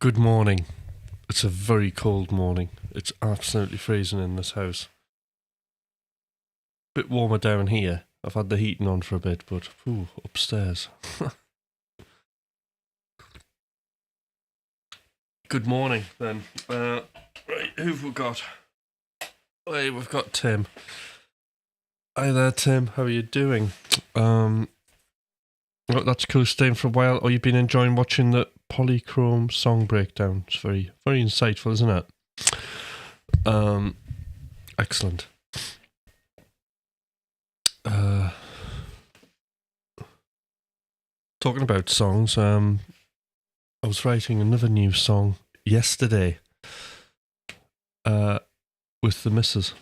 Good morning. It's a very cold morning. It's absolutely freezing in this house. Bit warmer down here. I've had the heating on for a bit, but upstairs. Good morning, then. Right, who've we got? Hey, we've got Tim. Hi there, Tim. How are you doing? That's cool, staying for a while. Oh, you've been enjoying watching the Polychrome song breakdown. It's very, very insightful, isn't it? Excellent. Talking about songs, I was writing another new song yesterday with the missus.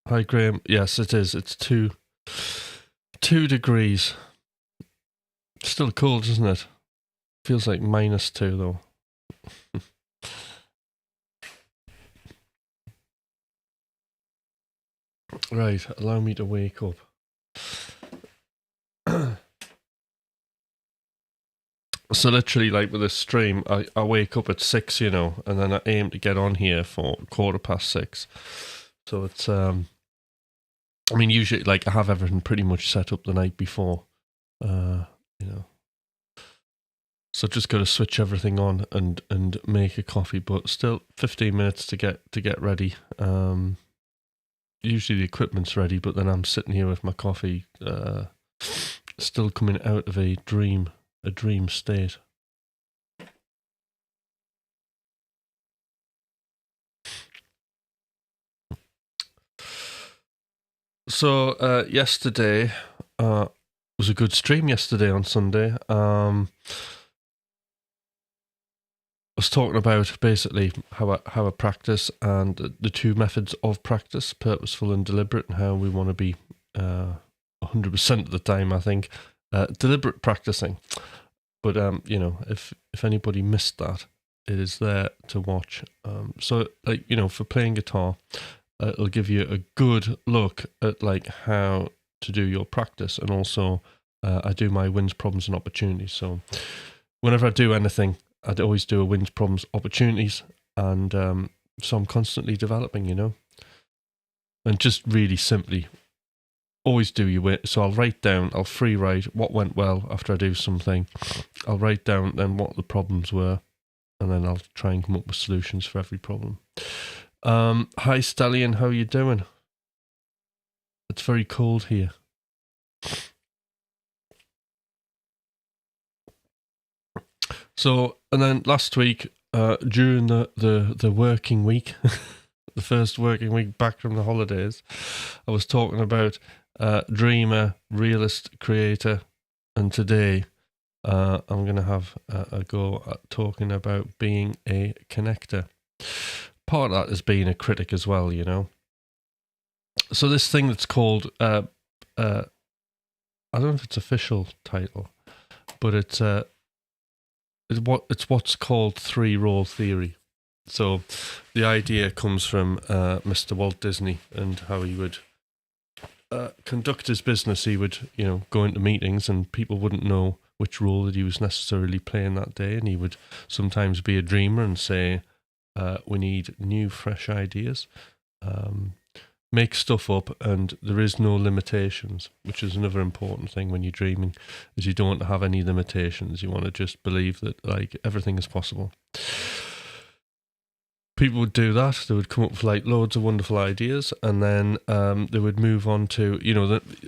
Hi, Graham. Yes, it is. It's 2 degrees. Still cold, isn't it? Feels like -2, though. Right, allow me to wake up. So literally, like with this stream, I wake up at 6, and then I aim to get on here for 6:15. So it's, usually, like, I have everything pretty much set up the night before, So just got to switch everything on and make a coffee, but still 15 minutes to get ready. Usually the equipment's ready, but then I'm sitting here with my coffee, still coming out of a dream state. So yesterday was a good stream yesterday on Sunday. I was talking about basically how I practice and the two methods of practice, purposeful and deliberate, and how we want to be 100% of the time, I think, deliberate practicing. But, if anybody missed that, it is there to watch. So, like, for playing guitar, it'll give you a good look at, like, how to do your practice. And also, I do my wins, problems, and opportunities. So whenever I do anything, I'd always do a wins, problems, opportunities. And so I'm constantly developing, And just really simply, always do your win. So I'll free write what went well after I do something. I'll write down then what the problems were, and then I'll try and come up with solutions for every problem. Hi, Stallion, how are you doing? It's very cold here. So, and then last week, during the working week, the first working week back from the holidays, I was talking about dreamer, realist, creator, and today I'm going to have a go at talking about being a connector. Part of that is being a critic as well, So this thing that's called, I don't know if it's official title, but it's what's called three-role theory. So the idea comes from Mr. Walt Disney and how he would conduct his business. He would, go into meetings and people wouldn't know which role that he was necessarily playing that day. And he would sometimes be a dreamer and say, we need new, fresh ideas. Make stuff up, and there is no limitations, which is another important thing when you're dreaming, is you don't have any limitations. You want to just believe that, like, everything is possible. People would do that. They would come up with, like, loads of wonderful ideas, and then they would move on to,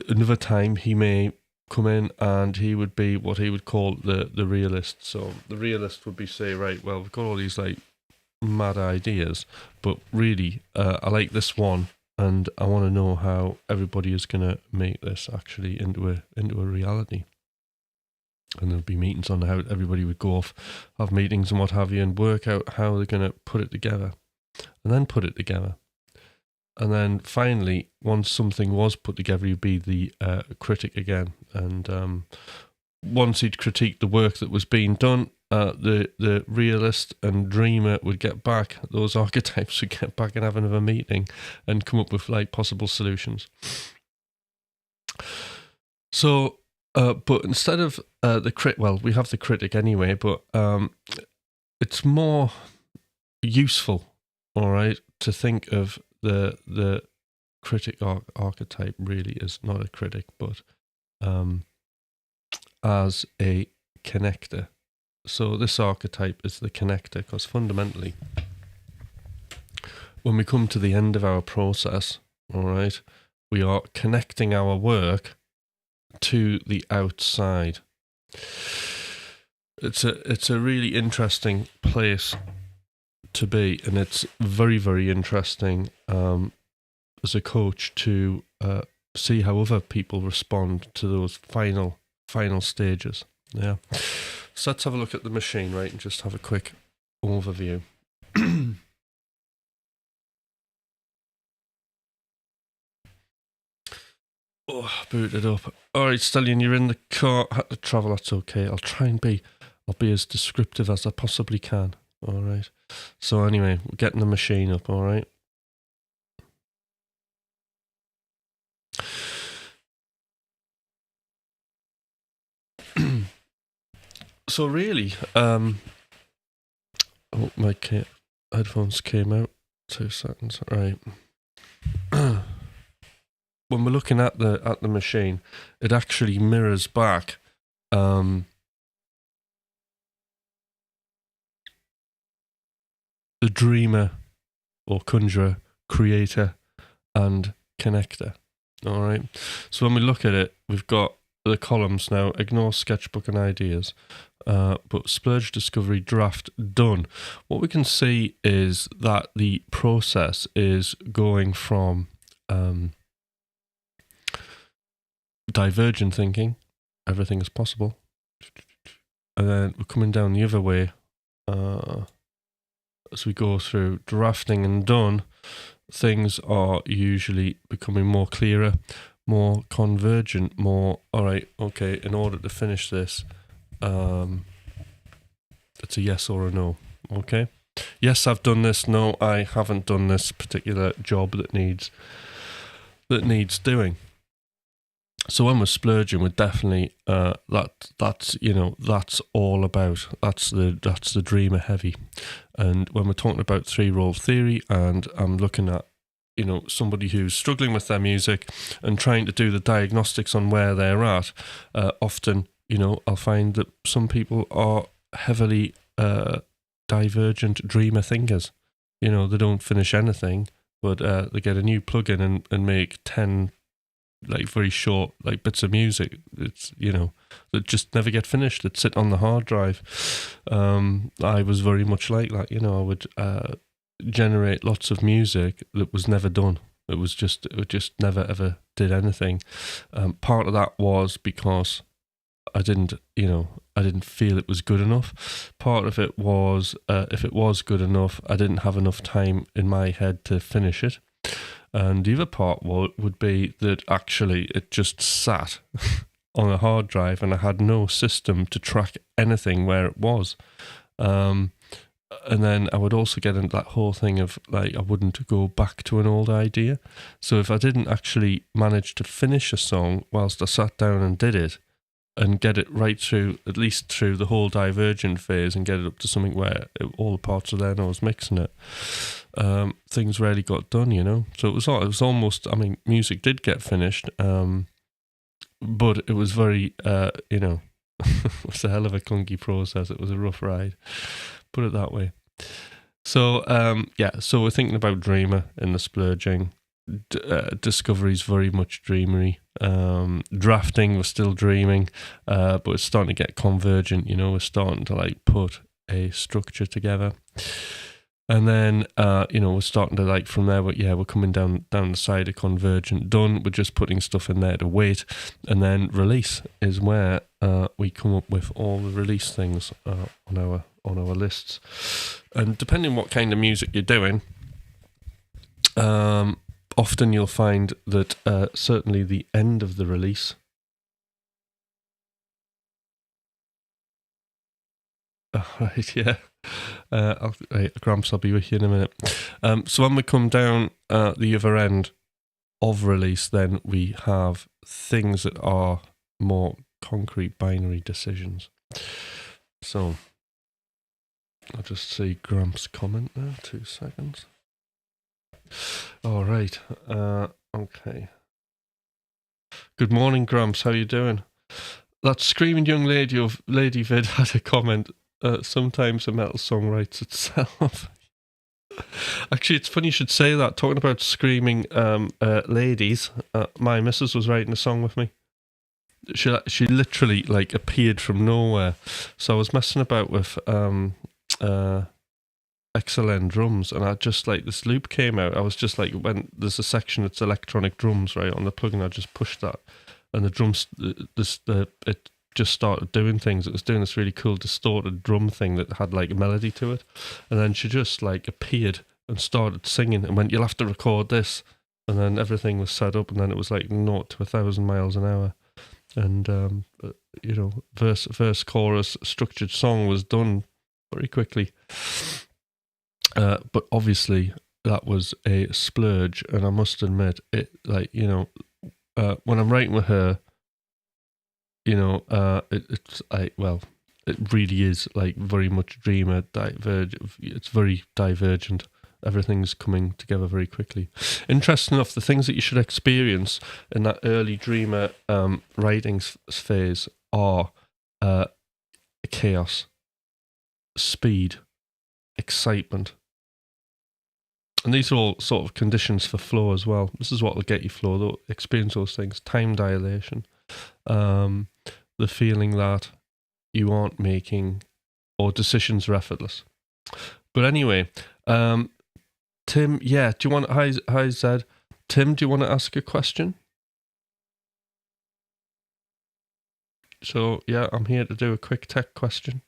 another time he may come in and he would be what he would call the realist. So the realist would be, say, right, well, we've got all these, like, mad ideas, but really, I like this one, and I want to know how everybody is going to make this actually into a reality. And there'll be meetings on how everybody would go off, have meetings and what have you, and work out how they're going to put it together, and then put it together. And then finally, once something was put together, he'd be the critic again. And once he'd critique the work that was being done, the realist and dreamer would get back, those archetypes would get back and have another meeting and come up with, like, possible solutions. So But instead of the crit, well, we have the critic anyway, but it's more useful, all right, to think of the critic archetype really is not a critic, but as a connector. So this archetype is the connector because fundamentally, when we come to the end of our process, all right, we are connecting our work to the outside. It's a really interesting place to be, and it's very, very interesting as a coach to see how other people respond to those final stages. Yeah. So let's have a look at the machine, right, and just have a quick overview. Oh, booted up. All right, Stallion, you're in the car. Had to travel. That's okay. I'll be as descriptive as I possibly can. All right. So anyway, we're getting the machine up. All right. So really, oh, my headphones came out. 2 seconds. All right. When we're looking at the machine, it actually mirrors back the dreamer or conjurer, creator, and connector. All right. So when we look at it, we've got the columns now. Ignore sketchbook and ideas, but splurge, discovery, draft, done. What we can see is that the process is going from divergent thinking, everything is possible, and then we're coming down the other way as we go through drafting and done. Things are usually becoming more clearer, more convergent, more, all right, okay, in order to finish this, it's a yes or a no, okay? Yes, I've done this. No, I haven't done this particular job that needs doing. So when we're splurging, we're definitely that's all about that's the dreamer heavy. And when we're talking about 3-role theory, and I'm looking at somebody who's struggling with their music and trying to do the diagnostics on where they're at, often I'll find that some people are heavily divergent dreamer thinkers. They don't finish anything, but they get a new plugin and make 10 very short bits of music. It's that just never get finished, that sit on the hard drive. I was very much like that. I would generate lots of music that was never done. It just never ever did anything. Part of that was because I didn't feel it was good enough. Part of it was if it was good enough, I didn't have enough time in my head to finish it. And the other part would be that actually it just sat on a hard drive and I had no system to track anything where it was. And then I would also get into that whole thing of I wouldn't go back to an old idea. So if I didn't actually manage to finish a song whilst I sat down and did it, and get it right through, at least through the whole divergent phase, and get it up to something where all the parts are there and I was mixing it, things rarely got done, So it was almost, music did get finished, but it was very, it was a hell of a clunky process. It was a rough ride, put it that way. So, so we're thinking about dreamer in the splurging. Discovery's very much dreamery. Drafting, we're still dreaming, but it's starting to get convergent. We're starting to put a structure together, and then we're starting to from there. We're coming down the side of convergent. Done. We're just putting stuff in there to wait, and then release is where we come up with all the release things on our lists, and depending on what kind of music you're doing. Often you'll find that certainly the end of the release. Right, yeah. Gramps, I'll be with you in a minute. So when we come down the other end of release, then we have things that are more concrete binary decisions. So I'll just see Gramps' comment there. 2 seconds. All right. Okay. Good morning, Gramps. How you doing? That screaming young lady vid had a comment. Sometimes a metal song writes itself. Actually, it's funny you should say that. Talking about screaming ladies, my missus was writing a song with me. She literally like appeared from nowhere. So I was messing about with XLN drums, and I just like this loop came out. I was just like, when there's a section that's electronic drums right on the plugin, I just pushed that, and the drums, it just started doing things. It was doing this really cool distorted drum thing that had like a melody to it, and then she just like appeared and started singing and went, "You'll have to record this," and then everything was set up, and then it was like 0 to 1,000 miles an hour, and verse, chorus, structured song was done very quickly. But obviously that was a splurge, and I must admit it. Like when I'm writing with her, it really is like very much Dreamer It's very divergent. Everything's coming together very quickly. Interesting enough, the things that you should experience in that early Dreamer writing phase are chaos, speed, excitement. And these are all sort of conditions for flow as well. This is what will get you flow, though. Experience those things. Time dilation. The feeling that you aren't making, or decisions are effortless. But anyway, Tim, yeah, do you want, hi Zed. Tim, do you want to ask a question? So, yeah, I'm here to do a quick tech question.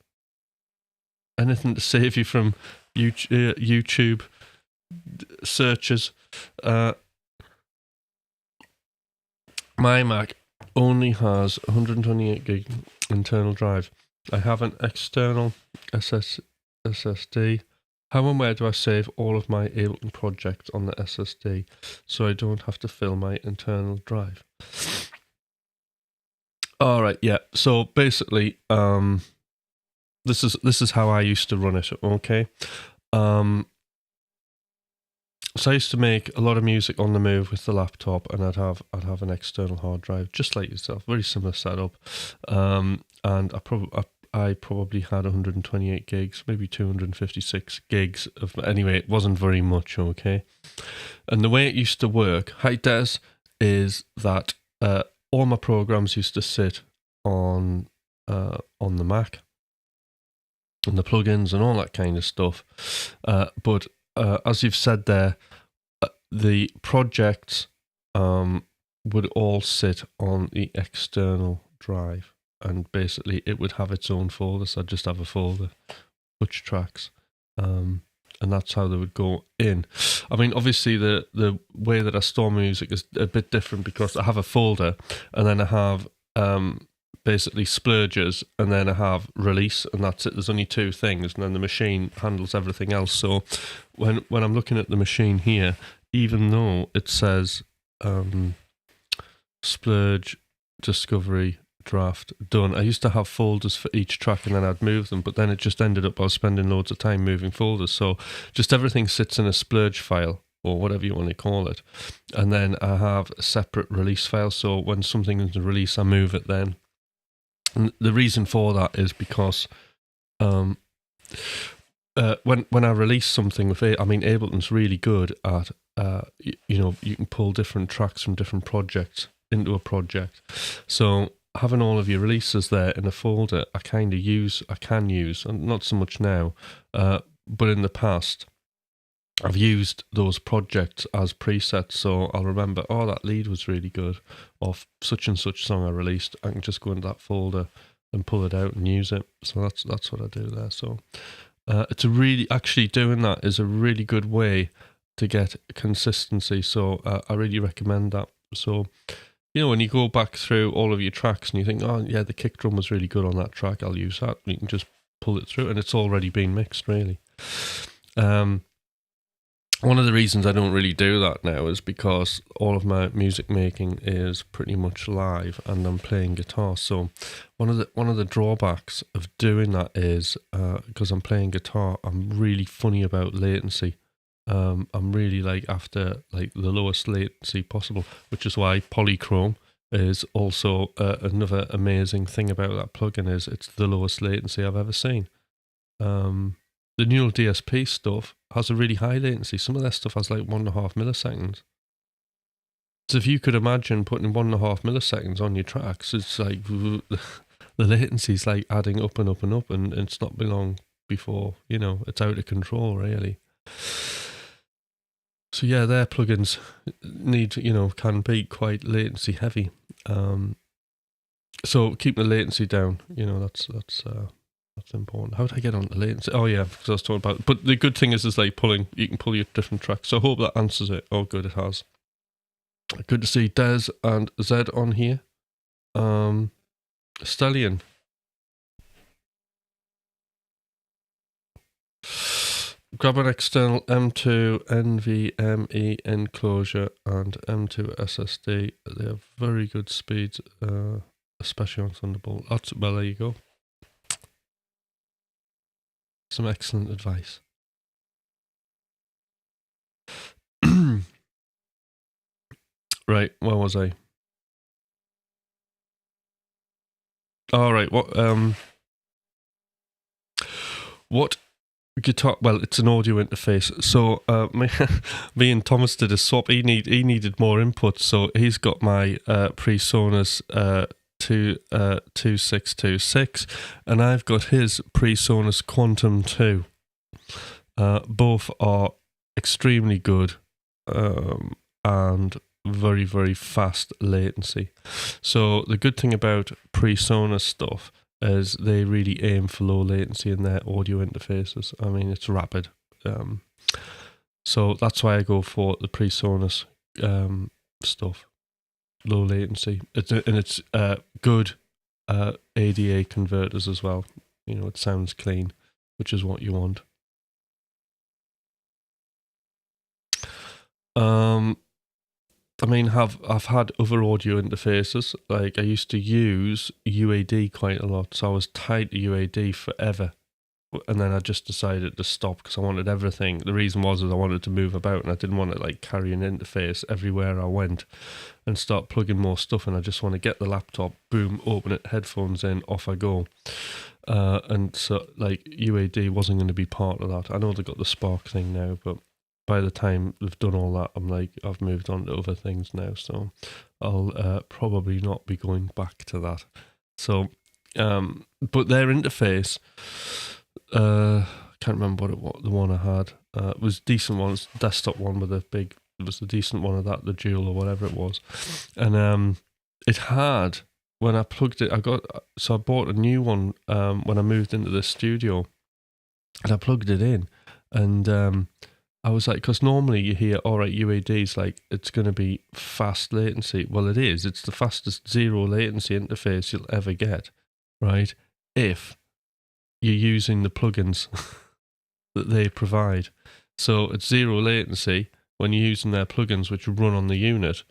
Anything to save you from YouTube searches. My Mac only has 128 gig internal drive. I have an external SSD. How and where do I save all of my Ableton projects on the SSD so I don't have to fill my internal drive? All right, yeah. So basically, this is how I used to run it. Okay. So I used to make a lot of music on the move with the laptop, and I'd have an external hard drive, just like yourself, very similar setup. And I probably had 128 gigs, maybe 256 gigs of. Anyway, it wasn't very much, okay. And the way it used to work, hi Des, is that all my programs used to sit on the Mac, and the plugins and all that kind of stuff. But as you've said there, the projects would all sit on the external drive, and basically it would have its own folder. So I'd just have a folder, Butch tracks, and that's how they would go in. I mean, obviously the way that I store music is a bit different, because I have a folder, and then I have basically splurges, and then I have release, and that's it. There's only two things, and then the machine handles everything else. So when I'm looking at the machine here, even though it says splurge, discovery, draft, done, I used to have folders for each track, and then I'd move them, but then it just ended up I was spending loads of time moving folders. So just everything sits in a splurge file, or whatever you want to call it, and then I have a separate release file. So when something is released, I move it then. And the reason for that is because when I release something with Ableton's really good at you can pull different tracks from different projects into a project. So having all of your releases there in a folder, I can use, and not so much now, but in the past, I've used those projects as presets. So I'll remember, that lead was really good, or such and such song I released. I can just go into that folder and pull it out and use it. So that's what I do there. So it's actually doing that is a really good way to get consistency. So I really recommend that. So, when you go back through all of your tracks and you think, oh yeah, the kick drum was really good on that track, I'll use that. You can just pull it through, and it's already been mixed, really. One of the reasons I don't really do that now is because all of my music making is pretty much live, and I'm playing guitar. So one of the drawbacks of doing that is because I'm playing guitar, I'm really funny about latency. I'm really like after like the lowest latency possible, which is why Polychrome is also another amazing thing about that plugin. Is it's the lowest latency I've ever seen. The neural DSP stuff has a really high latency. Some of their stuff has like 1.5 milliseconds. So if you could imagine putting 1.5 milliseconds on your tracks, it's like the latency is like adding up and up and up, and it's not been long before, it's out of control, really. So yeah, their plugins need, can be quite latency heavy. So keeping the latency down, that's important. How did I get on the latency? Oh yeah, because I was talking about. But the good thing is like you can pull your different tracks. So I hope that answers it. Oh, good, it has. Good to see Des and Zed on here. Stallion. Grab an external M2 NVMe enclosure and M2 SSD. They have very good speeds, especially on Thunderbolt. Well, there you go. Some excellent advice. Right, where was I? All right, what guitar? Well, it's an audio interface. So me and Thomas did a swap. He needed more input, so he's got my PreSonus 2626, and I've got his PreSonus Quantum 2. Both are extremely good, and very, very fast latency. So the good thing about PreSonus stuff is they really aim for low latency in their audio interfaces. I mean, it's rapid. So that's why I go for the PreSonus stuff. Low latency. It's good ADA converters as well. It sounds clean, which is what you want. I mean, I've had other audio interfaces. Like I used to use UAD quite a lot, so I was tied to UAD forever. And then I just decided to stop because I wanted everything. The reason was I wanted to move about, and I didn't want to like carry an interface everywhere I went and start plugging more stuff. And I just want to get the laptop, boom, open it, headphones in, off I go. And so like UAD wasn't going to be part of that. I know they've got the Spark thing now, but by the time they've done all that, I'm like, I've moved on to other things now, so I'll probably not be going back to that. So, but their interface, can't remember what the one I had. It was a decent one. It's a desktop one with it was a decent one of that, the Dual or whatever it was. And it had, when I plugged it, I bought a new one when I moved into the studio, and I plugged it in, and I was like, because normally you hear, all right, UAD's like, it's going to be fast latency. Well, it is. It's the fastest zero latency interface you'll ever get, right? If you're using the plugins that they provide. So it's zero latency when you're using their plugins, which run on the unit.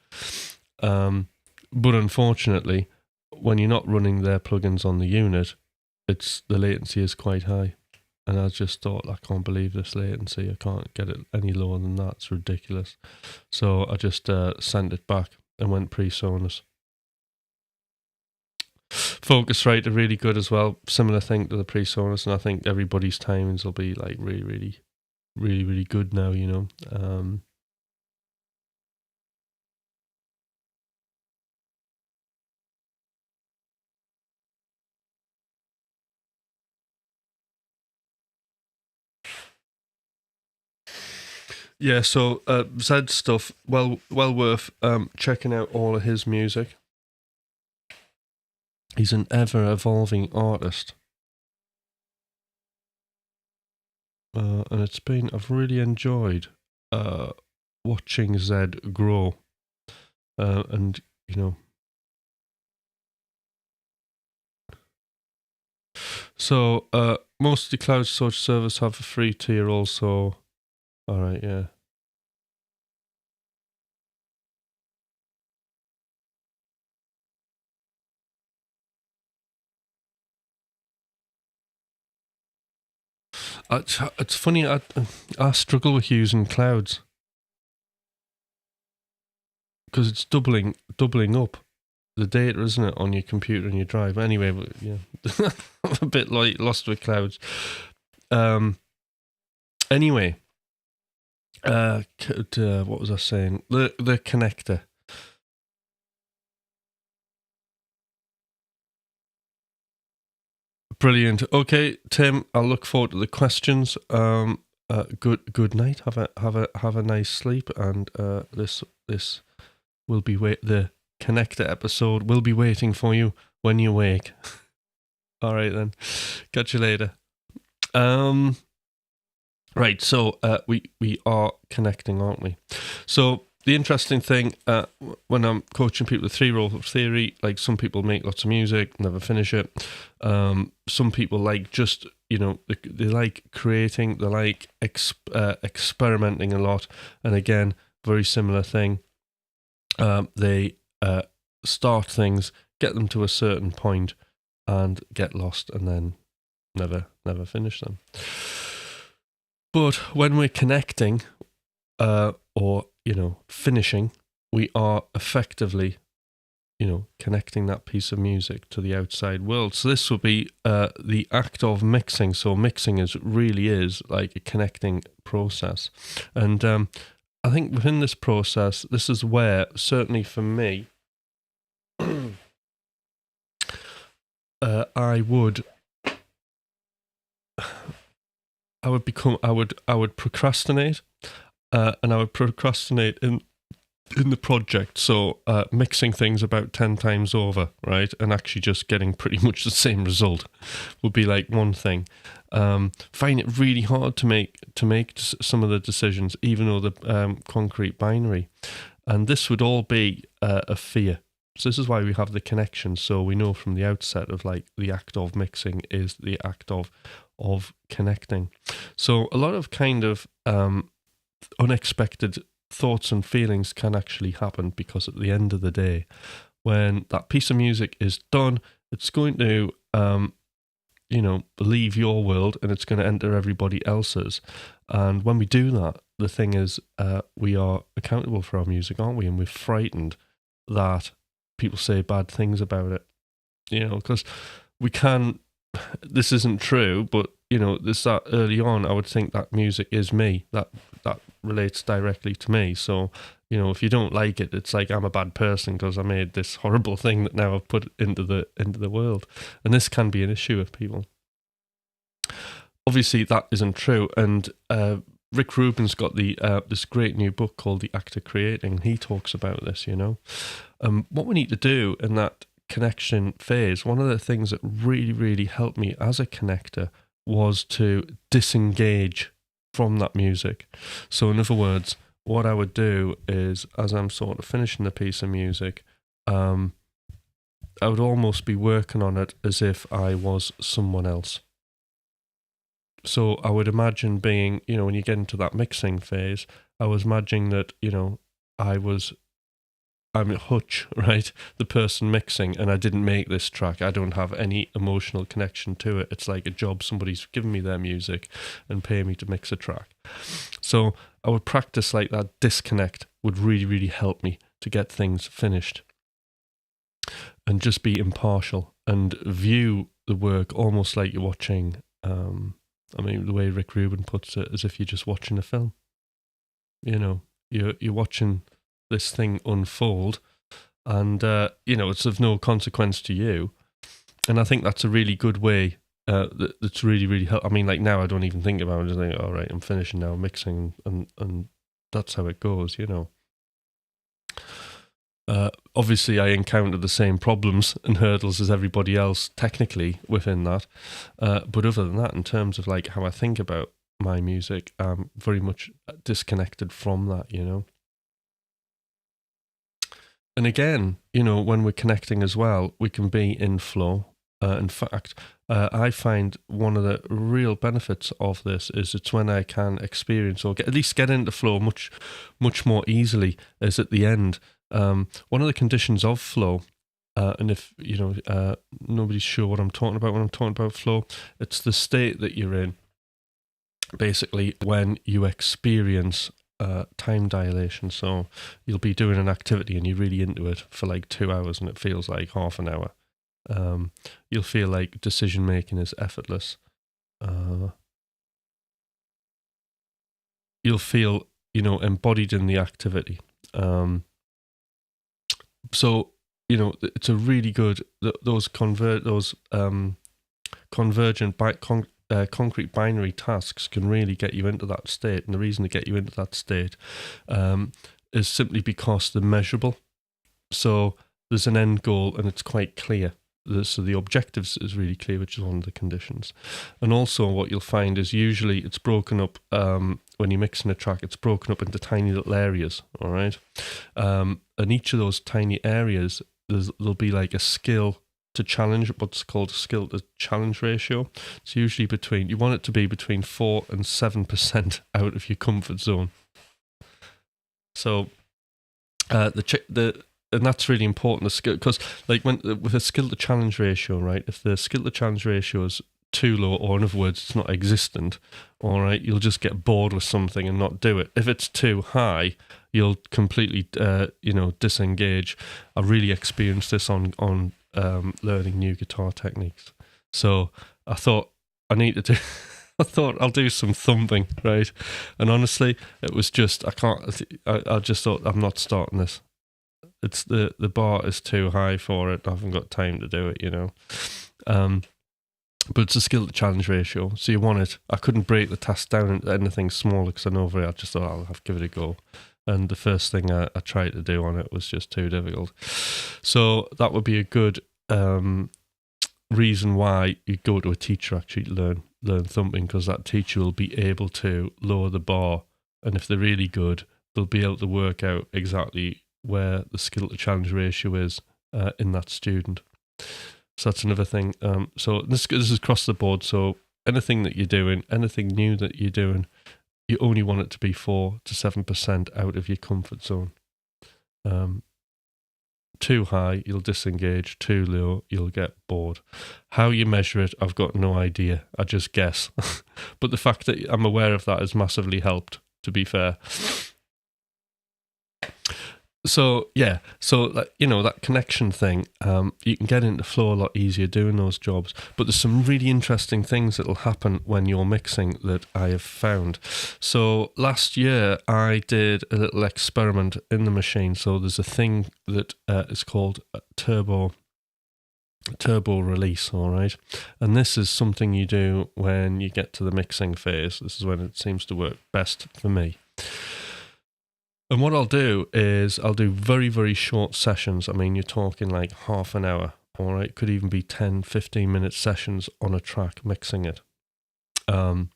But unfortunately, when you're not running their plugins on the unit, the latency is quite high. And I just thought, I can't believe this latency. I can't get it any lower than that. It's ridiculous. So I just sent it back and went PreSonus. Focusrite are really good as well. Similar thing to the PreSonus, and I think everybody's timings will be like really, really, really, really good now, Yeah, so Zed stuff, well worth checking out all of his music. He's an ever-evolving artist. And I've really enjoyed watching Zed grow. And, So, most of the cloud storage servers have a free tier also. Alright, yeah. It's funny. I struggle with using clouds because it's doubling up the data, isn't it, on your computer and your drive? Anyway, but yeah, I'm a bit like lost with clouds. Anyway, what was I saying? The connector. Brilliant. Okay, Tim, I'll look forward to the questions. Good night. Have a nice sleep, and this will be the connector episode will be waiting for you when you wake. All right then. Catch you later. Right. So we are connecting, aren't we? So the interesting thing when I'm coaching people with 3-role theory, like some people make lots of music, never finish it. Some people like just, they like creating, they like experimenting a lot. And again, very similar thing. They start things, get them to a certain point, and get lost, and then never finish them. But when we're connecting, or finishing, we are effectively, connecting that piece of music to the outside world. So this will be the act of mixing. So mixing really is like a connecting process, and I think within this process, this is where, certainly for me, I would procrastinate, and I would procrastinate in the project. So mixing things about 10 times over, right, and actually just getting pretty much the same result would be like one thing. Find it really hard to make some of the decisions, even though the concrete binary, and this would all be a fear. So this is why we have the connection. So we know from the outset of like the act of mixing is the act of connecting. So a lot of kind of unexpected thoughts and feelings can actually happen, because at the end of the day, when that piece of music is done, it's going to leave your world and it's going to enter everybody else's. And when we do that, the thing is, we are accountable for our music, aren't we? And we're frightened that people say bad things about it, because we can. This isn't true, but that early on, I would think that music is me. That relates directly to me. So if you don't like it, it's like I'm a bad person because I made this horrible thing that now I've put into the world, and this can be an issue with people. Obviously, that isn't true, and Rick Rubin's got this great new book called The Act of Creating. He talks about this. What we need to do in that connection phase, one of the things that really, really helped me as a connector was to disengage from that music. So in other words, what I would do is, as I'm sort of finishing the piece of music, I would almost be working on it as if I was someone else. So I would imagine being, when you get into that mixing phase, I was imagining that, I'm Hutch, right? The person mixing, and I didn't make this track. I don't have any emotional connection to it. It's like a job. Somebody's given me their music and pay me to mix a track. So I would practice like that. Disconnect would really, really help me to get things finished, and just be impartial and view the work almost like you're watching, the way Rick Rubin puts it, as if you're just watching a film. You're watching this thing unfold, and it's of no consequence to you. And I think that's a really good way. That's really, really helpful. Like now, I don't even think about it. I just think, all right, I'm finishing now, mixing, and that's how it goes. Obviously, I encounter the same problems and hurdles as everybody else technically within that. But other than that, in terms of like how I think about my music, I'm very much disconnected from that. And again, when we're connecting as well, we can be in flow. In fact, I find one of the real benefits of this is it's when I can experience or at least get into flow much, much more easily is at the end. One of the conditions of flow, and if, nobody's sure what I'm talking about when I'm talking about flow, it's the state that you're in basically when you experience time dilation. So you'll be doing an activity and you're really into it for like 2 hours and it feels like half an hour. You'll feel like decision making is effortless. You'll feel, embodied in the activity. So, it's a really good, those convergent concrete binary tasks can really get you into that state. And the reason to get you into that state is simply because they're measurable. So there's an end goal and it's quite clear. So the objectives is really clear, which is one of the conditions. And also what you'll find is usually it's broken up, when you're mixing a track, it's broken up into tiny little areas, all right? And each of those tiny areas, there'll be like a skill to challenge, what's called a skill to challenge ratio. It's usually you want it to be between 4 and 7% out of your comfort zone. So and that's really important, the skill, because like with a skill to challenge ratio, right? If the skill to challenge ratio is too low, or in other words, it's not existent, all right, you'll just get bored with something and not do it. If it's too high, you'll completely, disengage. I really experienced this on learning new guitar techniques. So I thought I thought I'll do some thumping, right? And honestly, it was just, I just thought, I'm not starting this. It's the bar is too high for it. I haven't got time to do it, But it's a skill to challenge ratio. So you want it. I couldn't break the task down into anything smaller because I know I just thought I'll have to give it a go. And the first thing I tried to do on it was just too difficult. So that would be a good reason why you go to a teacher actually to learn thumping, because that teacher will be able to lower the bar. And if they're really good, they'll be able to work out exactly where the skill to challenge ratio is in that student. So that's another thing. So this is across the board. So anything that you're doing, anything new that you're doing, you only want it to be 4 to 7% out of your comfort zone. Too high, you'll disengage. Too low, you'll get bored. How you measure it, I've got no idea. I just guess. But the fact that I'm aware of that has massively helped, to be fair. So yeah, that connection thing, you can get into flow a lot easier doing those jobs. But there's some really interesting things that'll happen when you're mixing that I have found. So last year I did a little experiment in the machine. So there's a thing that is called turbo release, all right? And this is something you do when you get to the mixing phase. This is when it seems to work best for me. And what I'll do is I'll do very, very short sessions. I mean, you're talking like half an hour, all right? Could even be 10, 15-minute sessions on a track, mixing it. And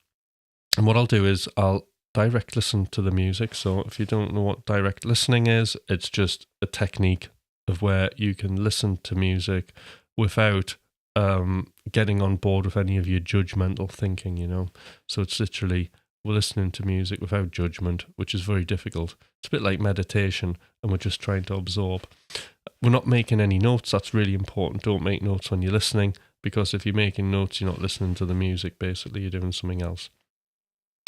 what I'll do is I'll direct listen to the music. So if you don't know what direct listening is, it's just a technique of where you can listen to music without getting on board with any of your judgmental thinking, So it's literally, we're listening to music without judgment, which is very difficult. It's a bit like meditation, and we're just trying to absorb. We're not making any notes. That's really important. Don't make notes when you're listening, because if you're making notes, you're not listening to the music. Basically, you're doing something else.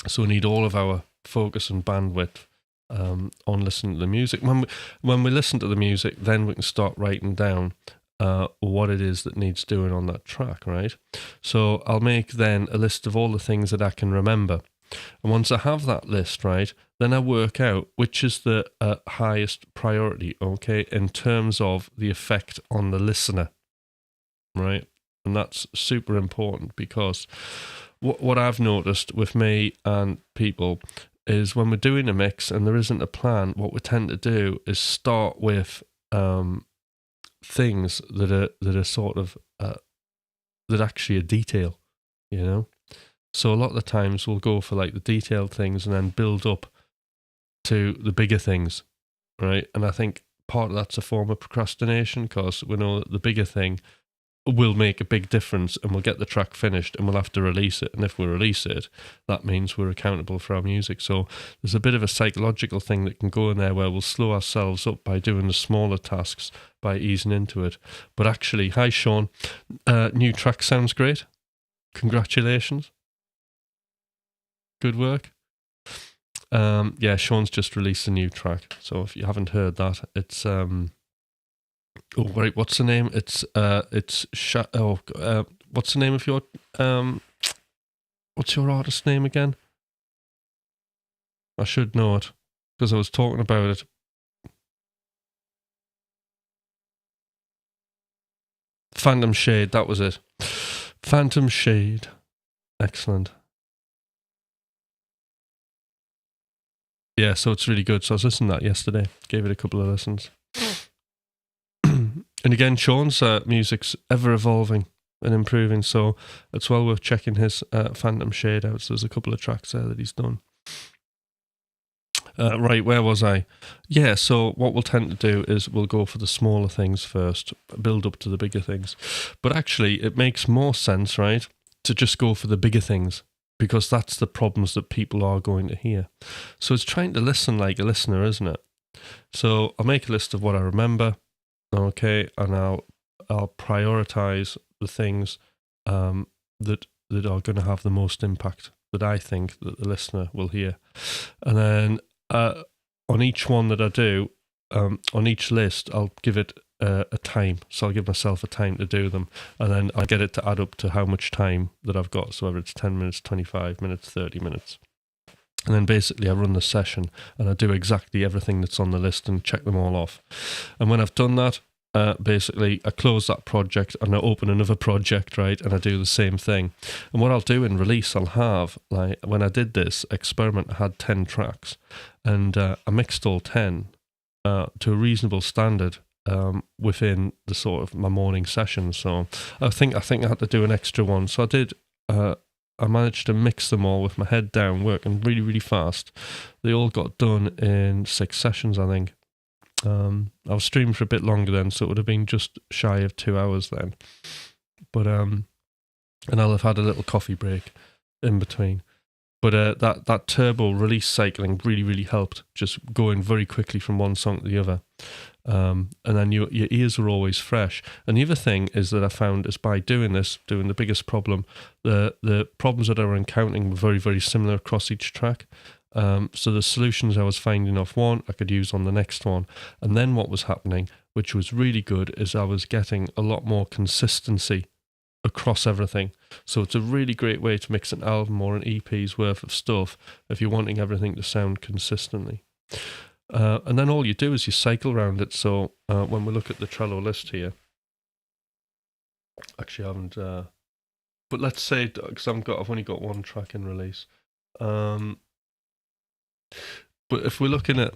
So we need all of our focus and bandwidth on listening to the music. When we listen to the music, then we can start writing down what it is that needs doing on that track, right? So I'll make then a list of all the things that I can remember. And once I have that list, right, then I work out which is the highest priority, okay, in terms of the effect on the listener, right? And that's super important, because what I've noticed with me and people is when we're doing a mix and there isn't a plan, what we tend to do is start with things that are sort of that actually are detail, So a lot of the times we'll go for like the detailed things and then build up to the bigger things, right? And I think part of that's a form of procrastination, because we know that the bigger thing will make a big difference and we'll get the track finished and we'll have to release it. And if we release it, that means we're accountable for our music. So there's a bit of a psychological thing that can go in there where we'll slow ourselves up by doing the smaller tasks, by easing into it. But actually, hi Sean, new track sounds great. Congratulations. Good work. Yeah, Sean's just released a new track. So if you haven't heard that, it's oh wait, what's the name? It's what's the name of your what's your artist name again? I should know it because I was talking about it. Phantom Shade, that was it. Phantom Shade. Excellent. Yeah, so it's really good. So I was listening to that yesterday. Gave it a couple of listens. And again, Sean's music's ever evolving and improving, so it's well worth checking his Phantom Shade out. So there's a couple of tracks there that he's done. Right, where was I? Yeah, so what we'll tend to do is we'll go for the smaller things first, build up to the bigger things. But actually, it makes more sense, right, to just go for the bigger things, because that's the problems that people are going to hear. So it's trying to listen like a listener, isn't it? So I'll make a list of what I remember, okay, and I'll prioritize the things that are going to have the most impact, that I think that the listener will hear. And then on each one that I do, on each list, I'll give it a time. So I'll give myself a time to do them, and then I get it to add up to how much time that I've got. So whether it's 10 minutes, 25 minutes, 30 minutes. And then basically I run the session and I do exactly everything that's on the list and check them all off. And when I've done that, basically I close that project and I open another project, right? And I do the same thing. And what I'll do in release, I'll have, like when I did this experiment, I had 10 tracks and I mixed all 10 to a reasonable standard within the sort of my morning session. So I think I had to do an extra one. So I did... I managed to mix them all with my head down, working really, really fast. They all got done in 6 sessions, I think. I was streaming for a bit longer then, so it would have been just shy of 2 hours then. But and I'll have had a little coffee break in between. But that turbo release cycling really, really helped, just going very quickly from one song to the other. And then your ears are always fresh. And the other thing is that I found is by doing this, doing the biggest problem, the problems that I were encountering were very, very similar across each track. So the solutions I was finding off one, I could use on the next one. And then what was happening, which was really good, is I was getting a lot more consistency across everything. So it's a really great way to mix an album or an EP's worth of stuff if you're wanting everything to sound consistently. And then all you do is you cycle around it. So when we look at the Trello list here, actually I haven't, but let's say, because I've only got one track in release. But if we're looking at,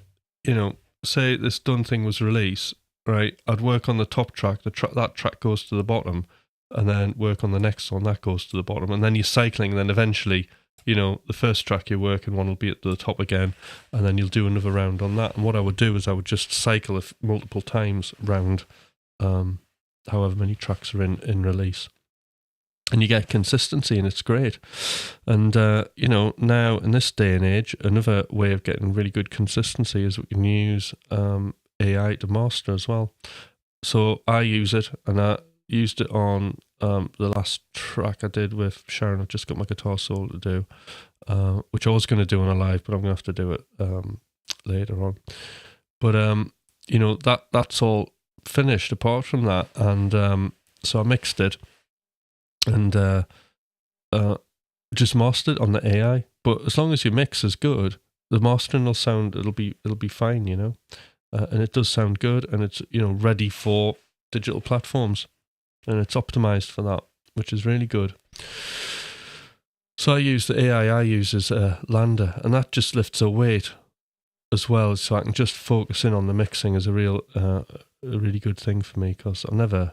say this done thing was release, right? I'd work on the top track, that track goes to the bottom, and then work on the next one, that goes to the bottom, and then you're cycling, and then eventually, the first track you're working on will be at the top again, and then you'll do another round on that. And what I would do is I would just cycle multiple times round however many tracks are in release. And you get consistency, and it's great. And, now in this day and age, another way of getting really good consistency is we can use AI to master as well. So I use it, and I used it on the last track I did with Sharon. I've just got my guitar solo to do, which I was going to do on a live, but I'm going to have to do it later on. But, that's all finished apart from that. And so I mixed it and just mastered on the AI. But as long as your mix is good, the mastering will sound, it'll be fine, and it does sound good, and it's, ready for digital platforms. And it's optimized for that, which is really good. So I use the AI I use as a Lander, and that just lifts a weight as well. So I can just focus in on the mixing as a really good thing for me, because I've never,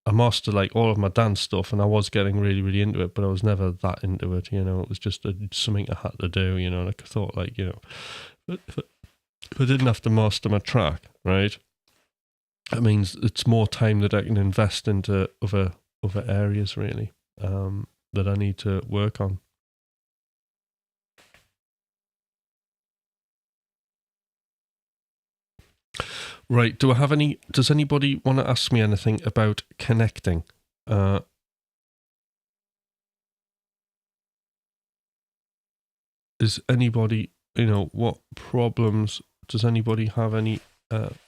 I mastered like all of my dance stuff, and I was getting really, really into it, but I was never that into it. It was just something I had to do. Like I thought, like if I didn't have to master my track, right? That means it's more time that I can invest into other areas, really, that I need to work on. Right, does anybody want to ask me anything about connecting? is anybody, what problems, does anybody have any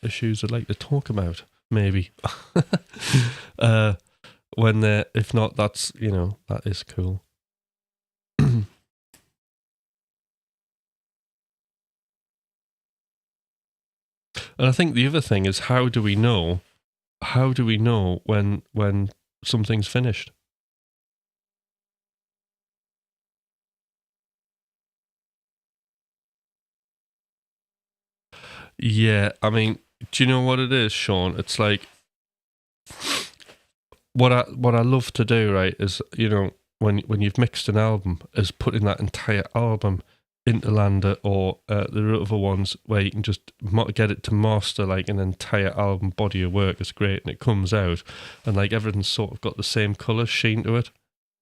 issues they'd like to talk about? Maybe. When they're, if not, that's, that is cool. And I think the other thing is, how do we know when something's finished? Yeah, I mean, do you know what it is, Sean? It's like what I love to do, right, is, when you've mixed an album, is putting that entire album into LANDR, or there are other ones where you can just get it to master like an entire album body of work. It's great, and it comes out, and like everything's sort of got the same colour sheen to it.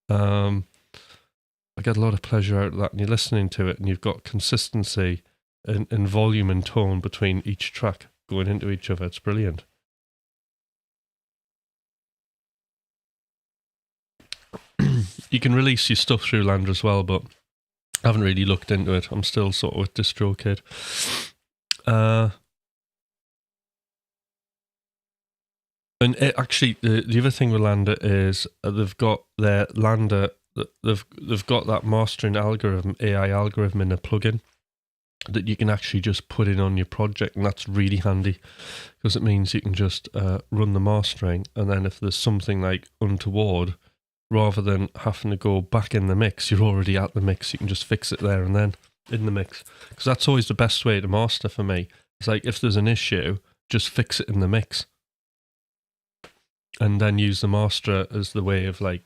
I get a lot of pleasure out of that, and you're listening to it, and you've got consistency in volume and tone between each track going into each other. It's brilliant. You can release your stuff through LANDR as well, but I haven't really looked into it. I'm still sort of with DistroKid. And actually, the other thing with LANDR is they've got their LANDR. They've got that mastering algorithm, AI algorithm, in a plugin that you can actually just put in on your project, and that's really handy because it means you can just run the mastering, and then if there's something like untoward, rather than having to go back in the mix, you're already at the mix. You can just fix it there and then in the mix, because that's always the best way to master for me. It's like, if there's an issue, just fix it in the mix, and then use the master as the way of, like,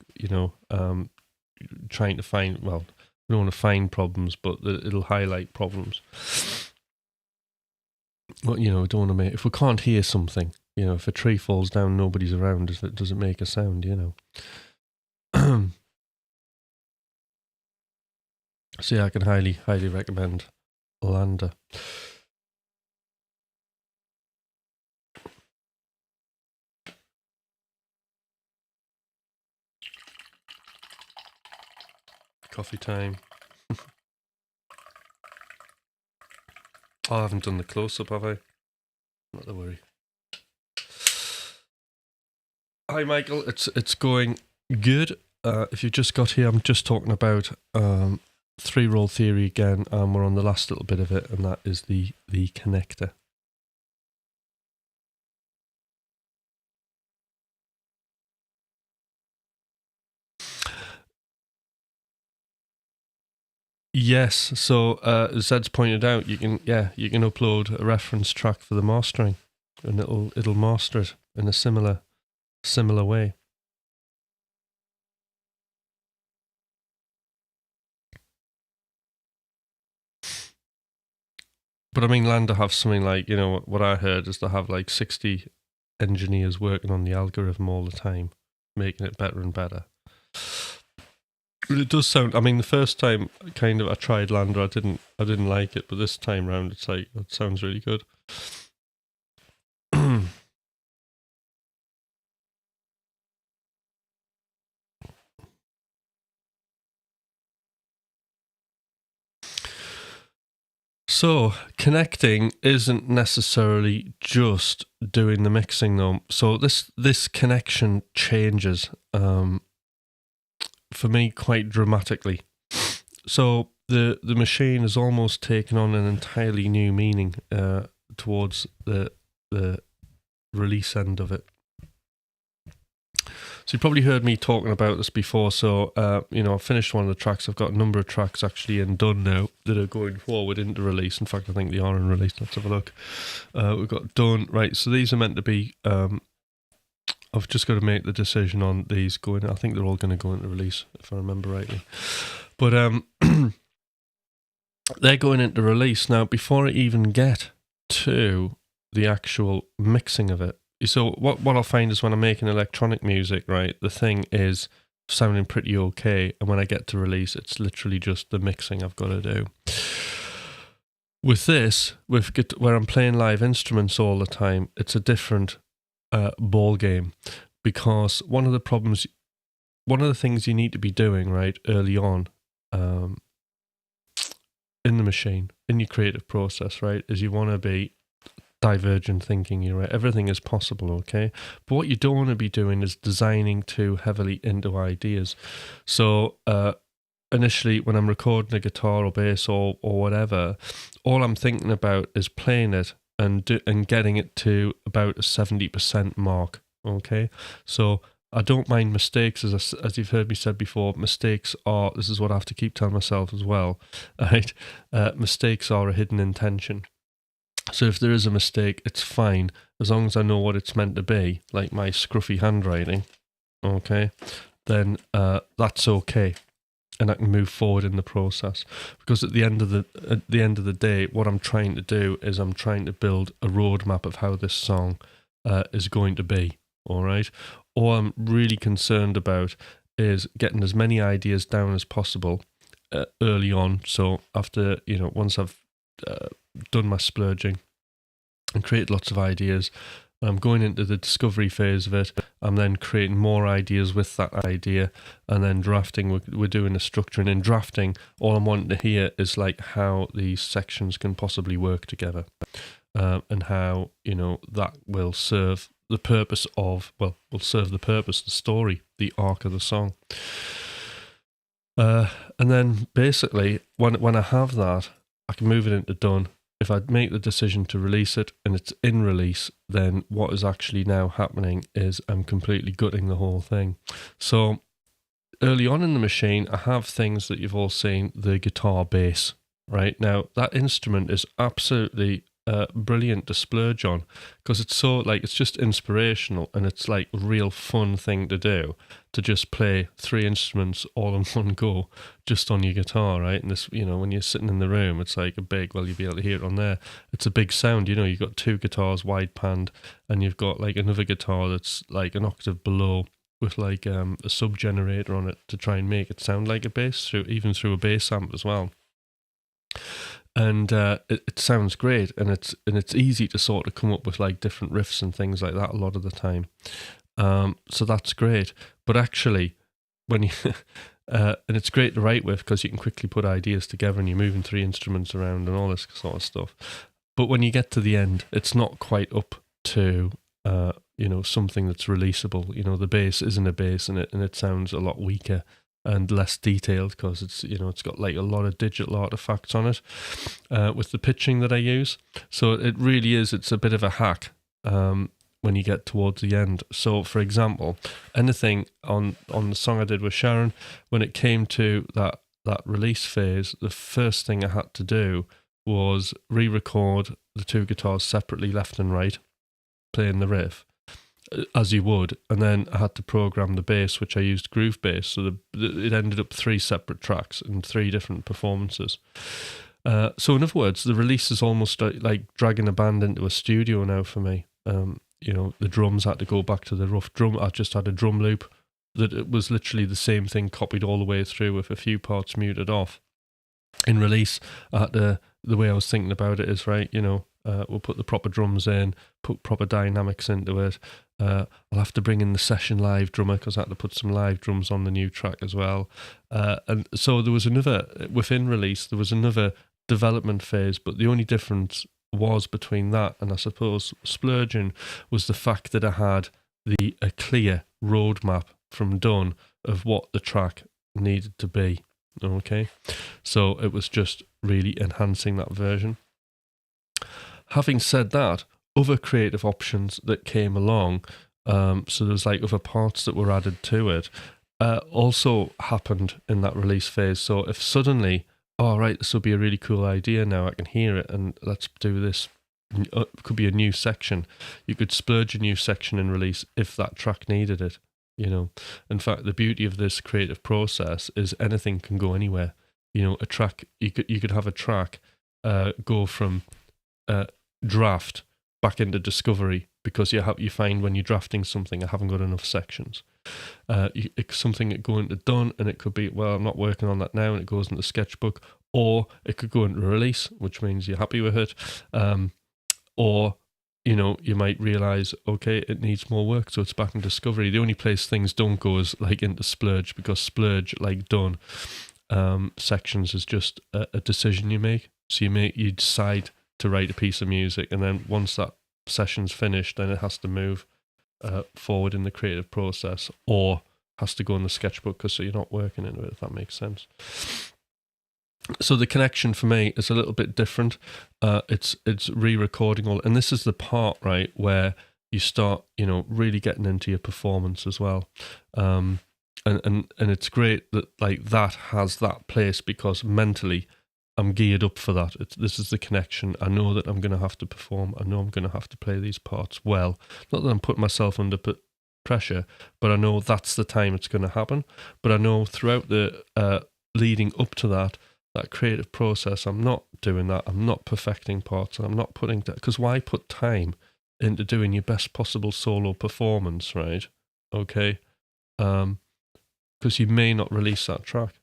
trying to find, well, we don't want to find problems, but it'll highlight problems. But, don't want to make, if we can't hear something, if a tree falls down, nobody's around, does it make a sound, So yeah, I can highly recommend LANDR. Coffee time. I haven't done the close-up, have I? Not to worry. Hi, Michael. It's going good. If you just got here, I'm just talking about three-roll theory again, and we're on the last little bit of it, and that is the connector. Yes, so Zed's pointed out, you can upload a reference track for the mastering, and it'll master it in a similar way. But I mean, LANDR have something like, what I heard is they have like 60 engineers working on the algorithm all the time, making it better and better. It does sound, I mean, the first time I tried LANDR, I didn't like it, but this time round it's like, it sounds really good. So connecting isn't necessarily just doing the mixing though. So this connection changes for me quite dramatically. So the machine has almost taken on an entirely new meaning towards the release end of it. So you probably heard me talking about this before. So I've finished one of the tracks. I've got a number of tracks actually done now that are going forward into release. In fact, I think they are in release. Let's have a look. We've got done, right. So these are meant to be. I've just got to make the decision on these going. I think they're all going to go into release, if I remember rightly. But they're going into release now. Before I even get to the actual mixing of it, so what I'll find is when I'm making electronic music, right, the thing is sounding pretty okay, and when I get to release, it's literally just the mixing I've got to do. With this, where I'm playing live instruments all the time, it's a different ball game, because one of the things you need to be doing right early on in the machine, in your creative process, right, is you want to be divergent thinking. You're right, everything is possible, okay? But what you don't want to be doing is designing too heavily into ideas. So initially, when I'm recording a guitar or bass or whatever, all I'm thinking about is playing it and getting it to about a 70% mark, okay? So I don't mind mistakes, as you've heard me said before. Mistakes are, this is what I have to keep telling myself as well, right? Mistakes are a hidden intention. So if there is a mistake, it's fine, as long as I know what it's meant to be, like my scruffy handwriting, okay, then that's okay, and I can move forward in the process. Because at the end of the day, what I'm trying to do is I'm trying to build a roadmap of how this song is going to be. All right. All I'm really concerned about is getting as many ideas down as possible early on. So after, once I've done my splurging and created lots of ideas, I'm going into the discovery phase of it. I'm then creating more ideas with that idea, and then drafting. We're doing a structure, and in drafting, all I'm wanting to hear is like how these sections can possibly work together, and how that will serve the purpose of the story, the arc of the song. And then basically, when I have that, I can move it into done. If I make the decision to release it and it's in release, then what is actually now happening is I'm completely gutting the whole thing. So early on in the machine, I have things that you've all seen, the guitar bass, right? Now, that instrument is absolutely brilliant to splurge on, because it's so, like, it's just inspirational, and it's like a real fun thing to do, to just play 3 instruments all in one go just on your guitar, right? And this, when you're sitting in the room, it's like you'll be able to hear it on there. It's a big sound, you've got 2 guitars wide panned, and you've got like another guitar that's like an octave below with like a sub generator on it to try and make it sound like a bass, even through a bass amp as well. And it sounds great, and it's easy to sort of come up with like different riffs and things like that a lot of the time. So that's great. But actually, when you and it's great to write with, because you can quickly put ideas together, and you're moving 3 instruments around and all this sort of stuff. But when you get to the end, it's not quite up to something that's releasable. The bass isn't a bass, and it sounds a lot weaker and less detailed, because it's got like a lot of digital artifacts on it with the pitching that I use. So it really is, it's a bit of a hack when you get towards the end. So for example, anything on the song I did with Sharon, when it came to that release phase, the first thing I had to do was re-record the 2 guitars separately, left and right, playing the riff as you would, and then I had to program the bass, which I used Groove Bass, so it ended up 3 separate tracks and 3 different performances. So in other words, the release is almost like dragging a band into a studio now for me. The drums had to go back to the rough drum. I just had a drum loop that it was literally the same thing copied all the way through with a few parts muted off. In release, the way I was thinking about it is, right, we'll put the proper drums in, put proper dynamics into it. I'll have to bring in the session live drummer, because I had to put some live drums on the new track as well. And so there was within release, there was another development phase, but the only difference was between that and, I suppose, splurging, was the fact that I had a clear roadmap from done of what the track needed to be. Okay, so it was just really enhancing that version. Having said that, other creative options that came along, so there's like other parts that were added to it, also happened in that release phase. So if suddenly, this will be a really cool idea now, I can hear it, and let's do this. It could be a new section. You could splurge a new section in release if that track needed it. In fact, the beauty of this creative process is anything can go anywhere. A track, you could have a track go from draft back into discovery, because you find when you're drafting something, I haven't got enough sections. Something that go into done, and it could be, well, I'm not working on that now, and it goes into sketchbook, or it could go into release, which means you're happy with it, or you might realize, okay, it needs more work, so it's back in discovery. The only place things don't go is like into splurge, because splurge, like done, sections is just a decision you make. So you decide to write a piece of music, and then once that session's finished, then it has to move forward in the creative process, or has to go in the sketchbook because you're not working into it, if that makes sense. So the connection for me is a little bit different. It's re-recording all, and this is the part, right, where you start, really getting into your performance as well. And it's great that like that has that place, because mentally I'm geared up for that. This is the connection. I know that I'm going to have to perform. I know I'm going to have to play these parts well. Not that I'm putting myself under pressure, but I know that's the time it's going to happen. But I know throughout the leading up to that creative process, I'm not doing that. I'm not perfecting parts, and I'm not putting that, because why put time into doing your best possible solo performance, right? Okay, because you may not release that track.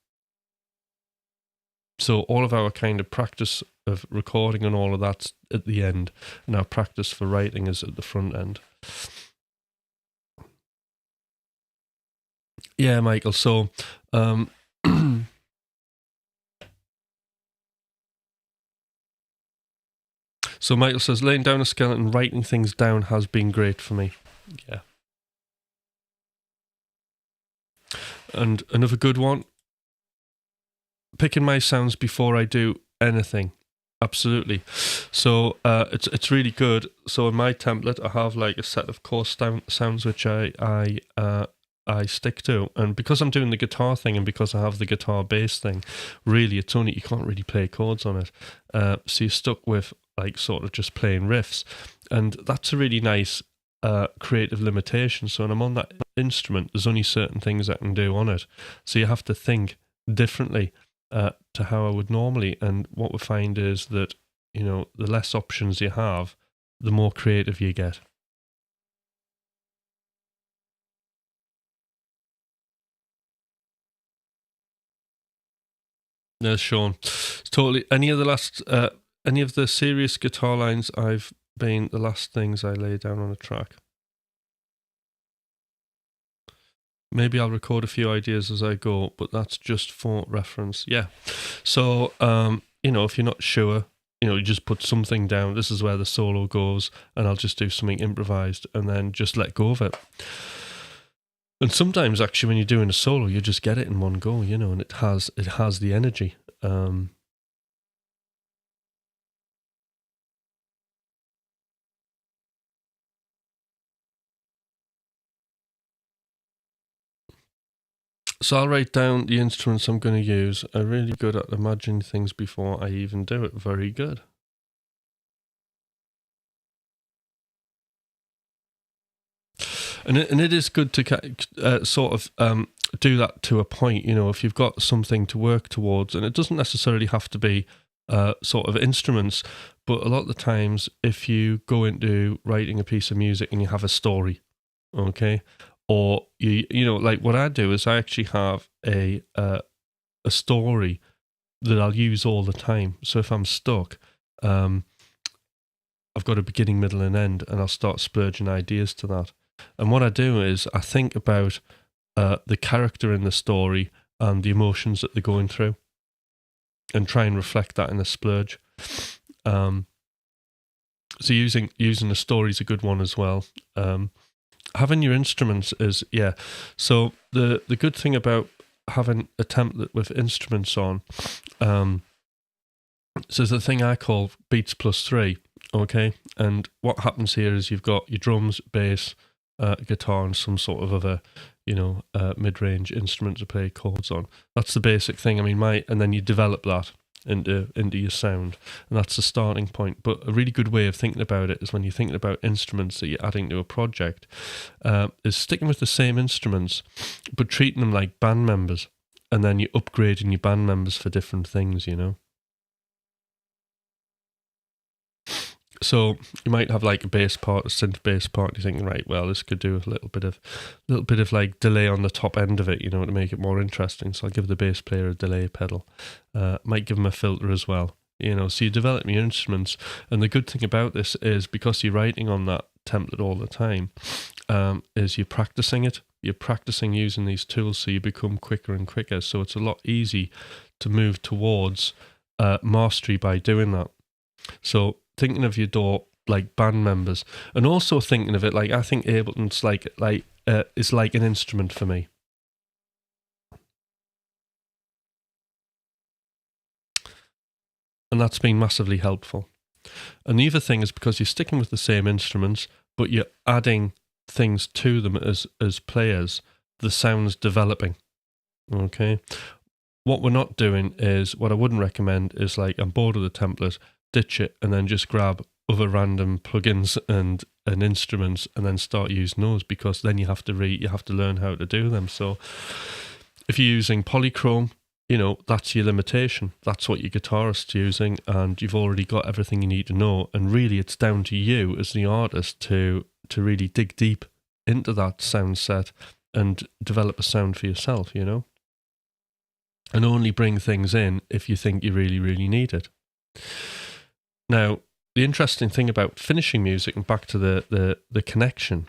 So all of our kind of practice of recording and all of that's at the end, and our practice for writing is at the front end. Yeah, Michael. So, so Michael says, laying down a skeleton, writing things down has been great for me. Yeah. And another good one, picking my sounds before I do anything. Absolutely. So it's really good. So in my template, I have like a set of course sounds which I stick to, and because I'm doing the guitar thing, and because I have the guitar bass thing, really it's only, you can't really play chords on it. So you're stuck with like sort of just playing riffs, and that's a really nice creative limitation. So when I'm on that instrument, there's only certain things I can do on it. So you have to think differently to how I would normally. And what we find is that, the less options you have, the more creative you get. There's Sean. Totally. Any of the serious guitar lines I've been the last things I lay down on a track. Maybe I'll record a few ideas as I go, but that's just for reference. Yeah. So, if you're not sure, you just put something down. This is where the solo goes, and I'll just do something improvised, and then just let go of it. And sometimes, actually, when you're doing a solo, you just get it in one go, and it has the energy. So I'll write down the instruments I'm going to use. I'm really good at imagining things before I even do it. Very good. And it is good to sort of do that to a point, if you've got something to work towards, and it doesn't necessarily have to be sort of instruments, but a lot of the times if you go into writing a piece of music and you have a story, okay, or like what I do is I actually have a story that I'll use all the time. So if I'm stuck, I've got a beginning, middle, and end, and I'll start splurging ideas to that. And what I do is I think about the character in the story and the emotions that they're going through, and try and reflect that in a splurge. So using a story is a good one as well. Having your instruments is, yeah. So the good thing about having a template with instruments on, so there's a thing I call beats plus 3, okay? And what happens here is you've got your drums, bass, guitar, and some sort of other, mid-range instrument to play chords on. That's the basic thing. I mean, and then you develop that into your sound, and that's the starting point. But a really good way of thinking about it is when you're thinking about instruments that you're adding to a project, is sticking with the same instruments, but treating them like band members, and then you're upgrading your band members for different things, So you might have like a bass part, a synth bass part. You're thinking, right, well, this could do a little bit of like delay on the top end of it, to make it more interesting. So I'll give the bass player a delay pedal. Might give them a filter as well. So you develop your instruments, and the good thing about this is because you're writing on that template all the time, is you're practicing it. you're practicing using these tools, so you become quicker and quicker. So it's a lot easy to move towards mastery by doing that. So thinking of your DAW like band members, and also thinking of it like, I think Ableton's is like an instrument for me. And that's been massively helpful. And the other thing is, because you're sticking with the same instruments, but you're adding things to them as players, the sound's developing. Okay. What we're not doing is, what I wouldn't recommend is like, I'm bored of the template, ditch it, and then just grab other random plugins and instruments and then start using those, because then you have to learn how to do them. So if you're using Polychrome, you know, that's your limitation. That's what your guitarist's using, and you've already got everything you need to know. And really, it's down to you as the artist to really dig deep into that sound set and develop a sound for yourself, you know? And only bring things in if you think you really, really need it. Now, the interesting thing about finishing music, and back to the connection,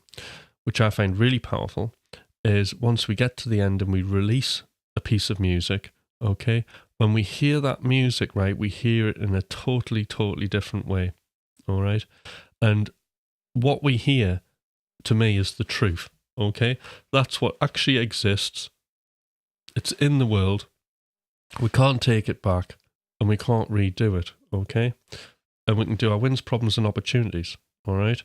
which I find really powerful, is once we get to the end and we release a piece of music, okay, when we hear that music, right, we hear it in a totally, totally different way, all right? And what we hear, to me, is the truth, okay? That's what actually exists. It's in the world. We can't take it back, and we can't redo it, okay? And we can do our wins, problems, and opportunities, all right?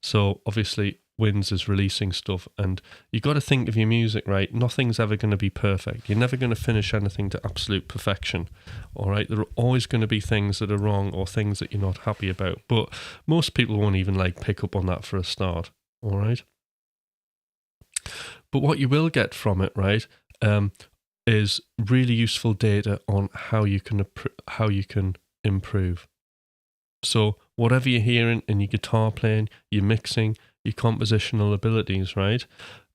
So obviously, wins is releasing stuff, and you got to think of your music, right? Nothing's ever going to be perfect. You're never going to finish anything to absolute perfection, all right? There are always going to be things that are wrong or things that you're not happy about, but most people won't even like pick up on that for a start, all right? But what you will get from it, right, is really useful data on how you can improve. So whatever you're hearing in your guitar playing, your mixing, your compositional abilities, right,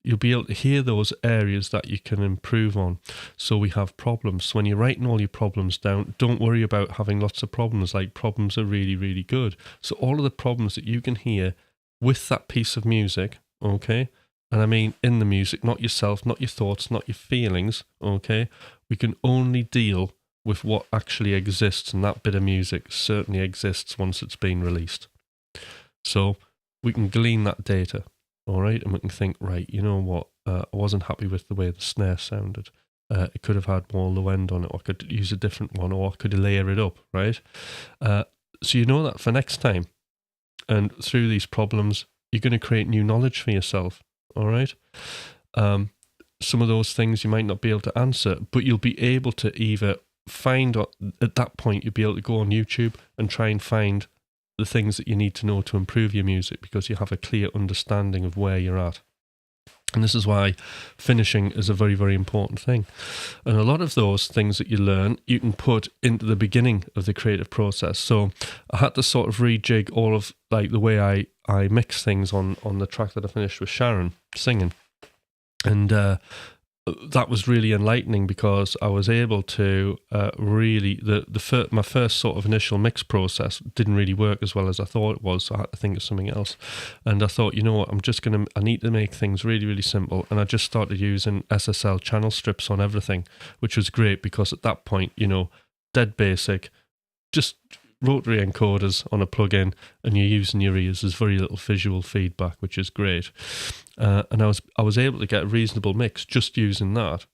you'll be able to hear those areas that you can improve on. So we have problems. So when you're writing all your problems down, don't worry about having lots of problems. Like, problems are really, really good. So all of the problems that you can hear with that piece of music, okay, and I mean in the music, not yourself, not your thoughts, not your feelings, okay, we can only deal with what actually exists, and that bit of music certainly exists once it's been released. So we can glean that data, all right, and we can think, right, you know what, I wasn't happy with the way the snare sounded. It could have had more low end on it, or I could use a different one, or I could layer it up, right? So you know that for next time. And through these problems, you're going to create new knowledge for yourself, all right? Some of those things you might not be able to answer, but you'll be able to either find, at that point, you'll be able to go on YouTube and try and find the things that you need to know to improve your music, because you have a clear understanding of where you're at. And this is why finishing is a very, very important thing. And a lot of those things that you learn, you can put into the beginning of the creative process. So I had to sort of rejig all of like the way I mix things on the track that I finished with Sharon singing. And that was really enlightening, because I was able to really, my first sort of initial mix process didn't really work as well as I thought it was, so I had to think of something else. And I thought, you know what, I need to make things really, really simple. And I just started using SSL channel strips on everything, which was great, because at that point, you know, dead basic, just rotary encoders on a plug-in, and you're using your ears. There's very little visual feedback, which is great. And I was able to get a reasonable mix just using that,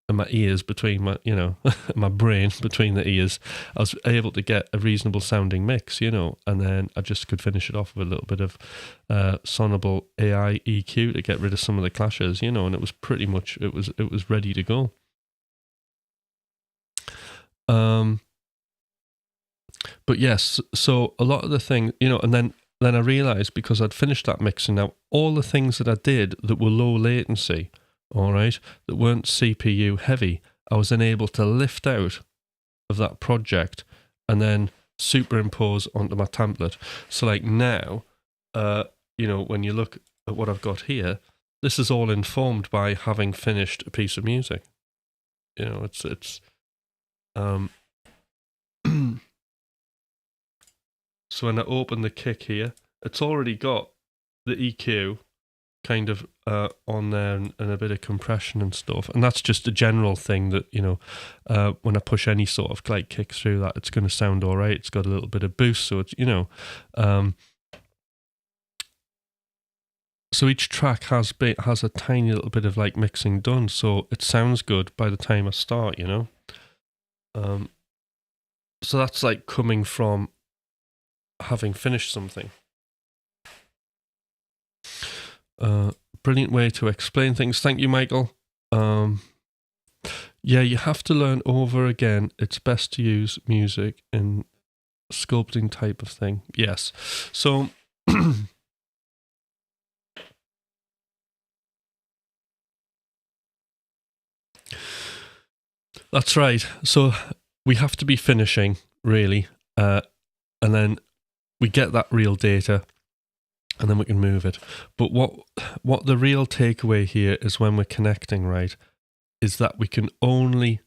and my ears between my, you know, my brain between the ears. I was able to get a reasonable sounding mix, you know, and then I just could finish it off with a little bit of Sonable AI EQ to get rid of some of the clashes, you know, and it was pretty much, it was ready to go. But yes, so a lot of the things, you know, and then I realized, because I'd finished that mixing now, all the things that I did that were low latency, all right, that weren't CPU heavy, I was then able to lift out of that project and then superimpose onto my template. So like now, you know, when you look at what I've got here, this is all informed by having finished a piece of music. You know, it's so when I open the kick here, it's already got the EQ kind of on there, and a bit of compression and stuff. And that's just a general thing that, when I push any sort of like kick through that, it's going to sound all right. It's got a little bit of boost, so it's, so each track has a tiny little bit of like mixing done, so it sounds good by the time I start, so that's like coming from having finished something. Brilliant way to explain things. Thank you, Michael. Yeah, you have to learn over again. It's best to use music in sculpting type of thing. Yes. So that's right. So we have to be finishing, really, and then we get that real data, and then we can move it. But what the real takeaway here is, when we're connecting, right, is that we can only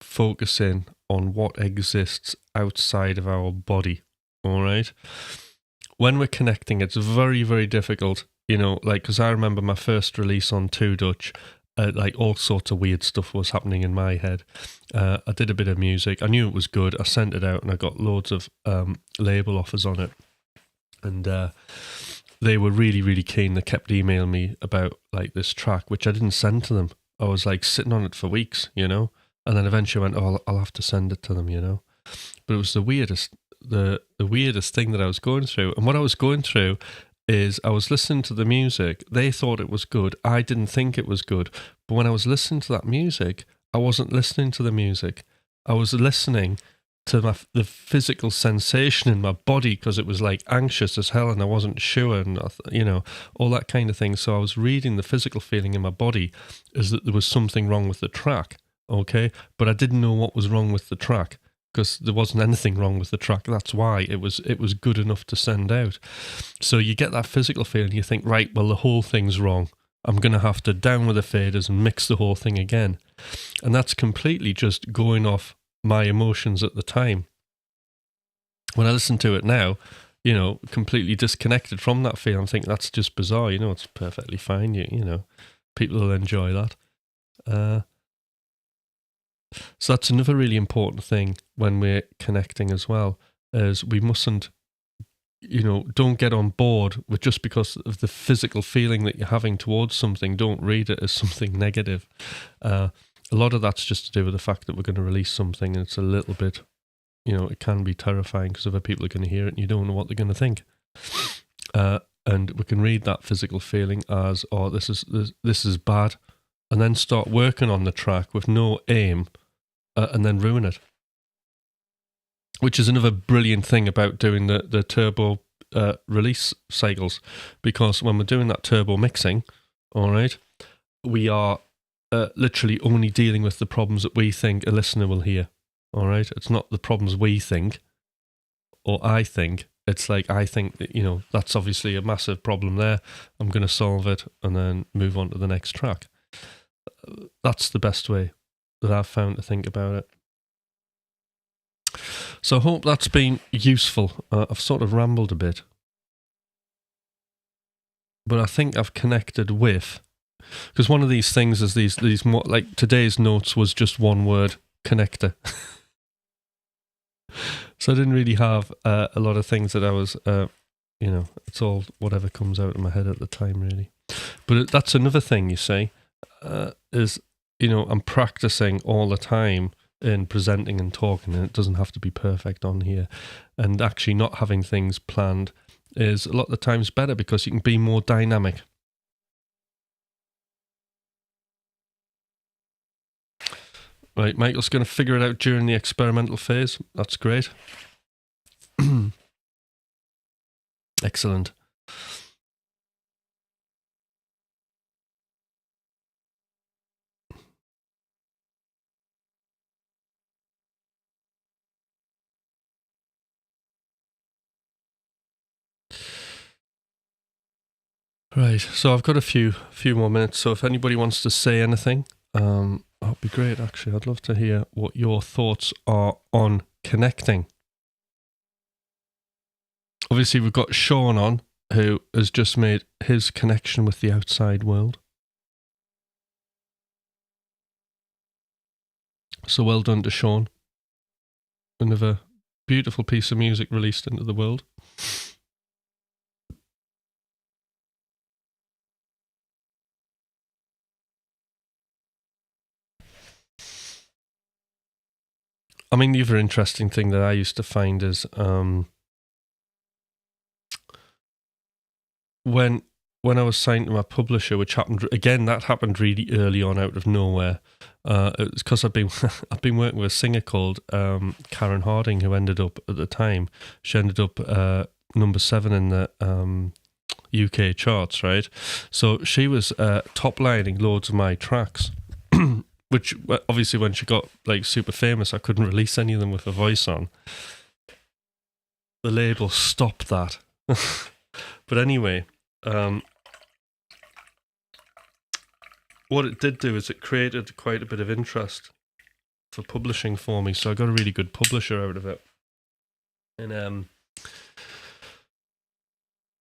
focus in on what exists outside of our body, all right? When we're connecting, it's very, very difficult, because I remember my first release on Two Dutch, like all sorts of weird stuff was happening in my head. I did a bit of music. I knew it was good. I sent it out and I got loads of label offers on it. And they were really, really keen. They kept emailing me about like this track, which I didn't send to them. I was like sitting on it for weeks, and then eventually I went, oh, I'll have to send it to them, But it was the weirdest thing that I was going through. And what I was going through is, I was listening to the music. They thought it was good. I didn't think it was good. But when I was listening to that music, I wasn't listening to the music. I was listening to the physical sensation in my body, because it was like anxious as hell and I wasn't sure, and all that kind of thing. So I was reading the physical feeling in my body as that there was something wrong with the track, okay? But I didn't know what was wrong with the track, because there wasn't anything wrong with the track. That's why it was good enough to send out. So you get that physical feeling, you think, right, well, the whole thing's wrong. I'm going to have to down with the faders and mix the whole thing again. And that's completely just going off my emotions at the time. When I listen to it now, completely disconnected from that feeling, I'm thinking, that's just bizarre, it's perfectly fine. People will enjoy that. So that's another really important thing when we're connecting as well, is we mustn't, don't get on board with, just because of the physical feeling that you're having towards something, don't read it as something negative. A lot of that's just to do with the fact that we're going to release something, and it's a little bit, it can be terrifying because other people are going to hear it and you don't know what they're going to think. And we can read that physical feeling as, oh, this is bad, and then start working on the track with no aim, and then ruin it. Which is another brilliant thing about doing the turbo release cycles, because when we're doing that turbo mixing, all right, we are literally only dealing with the problems that we think a listener will hear, all right? It's not the problems we think or I think. It's like, I think that, that's obviously a massive problem there. I'm going to solve it and then move on to the next track. That's the best way that I've found to think about it. So I hope that's been useful. I've sort of rambled a bit, but I think I've connected with, because one of these things is these more, like today's notes was just one word, connector. So I didn't really have a lot of things that I was, it's all whatever comes out of my head at the time, really. But that's another thing, you see, is, I'm practicing all the time in presenting and talking, and it doesn't have to be perfect on here. And actually not having things planned is a lot of the times better, because you can be more dynamic. Right, Michael's going to figure it out during the experimental phase. That's great. Excellent. Right, so I've got a few more minutes, so if anybody wants to say anything, that'd be great, actually. I'd love to hear what your thoughts are on connecting. Obviously, we've got Sean on, who has just made his connection with the outside world. So well done to Sean. Another beautiful piece of music released into the world. I mean, the other interesting thing that I used to find is when I was signed to my publisher, which happened again, that happened really early on out of nowhere. It's because I've been working with a singer called Karen Harding, who ended up at the time, she ended up number 7 in the UK charts, right? So she was top lining loads of my tracks. Which obviously, when she got like super famous, I couldn't release any of them with a voice on. The label stopped that. But anyway, what it did do is it created quite a bit of interest for publishing for me. So I got a really good publisher out of it. And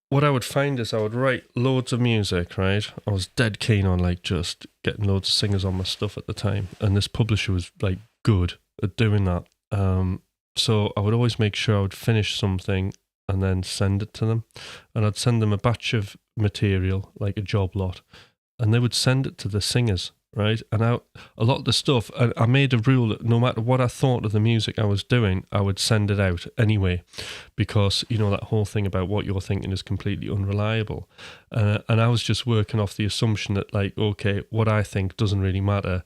what I would find is I would write loads of music, right? I was dead keen on like just getting loads of singers on my stuff at the time. And this publisher was like good at doing that. So I would always make sure I would finish something and then send it to them. And I'd send them a batch of material, like a job lot. And they would send it to the singers, right? And a lot of the stuff, I made a rule that no matter what I thought of the music I was doing, I would send it out anyway, because you know that whole thing about what you're thinking is completely unreliable. And I was just working off the assumption that like, okay, what I think doesn't really matter.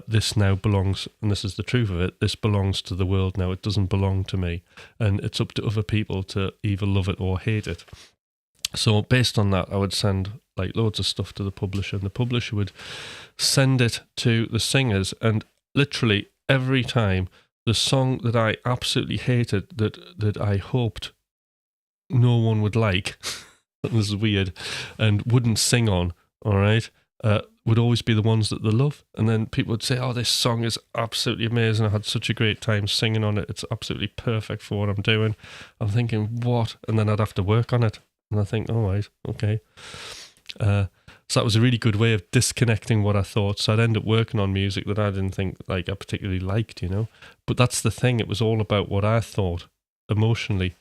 This now belongs, and this is the truth of it, this belongs to the world now. It doesn't belong to me. And it's up to other people to either love it or hate it. So based on that, I would send like loads of stuff to the publisher, and the publisher would send it to the singers. And literally every time, the song that I absolutely hated, that I hoped no one would like, this is weird, and wouldn't sing on, all right, would always be the ones that they love. And then people would say, oh, this song is absolutely amazing. I had such a great time singing on it. It's absolutely perfect for what I'm doing. I'm thinking, what? And then I'd have to work on it. And I think, all right, okay. So that was a really good way of disconnecting what I thought. So I'd end up working on music that I didn't think like I particularly liked, you know. But that's the thing. It was all about what I thought emotionally,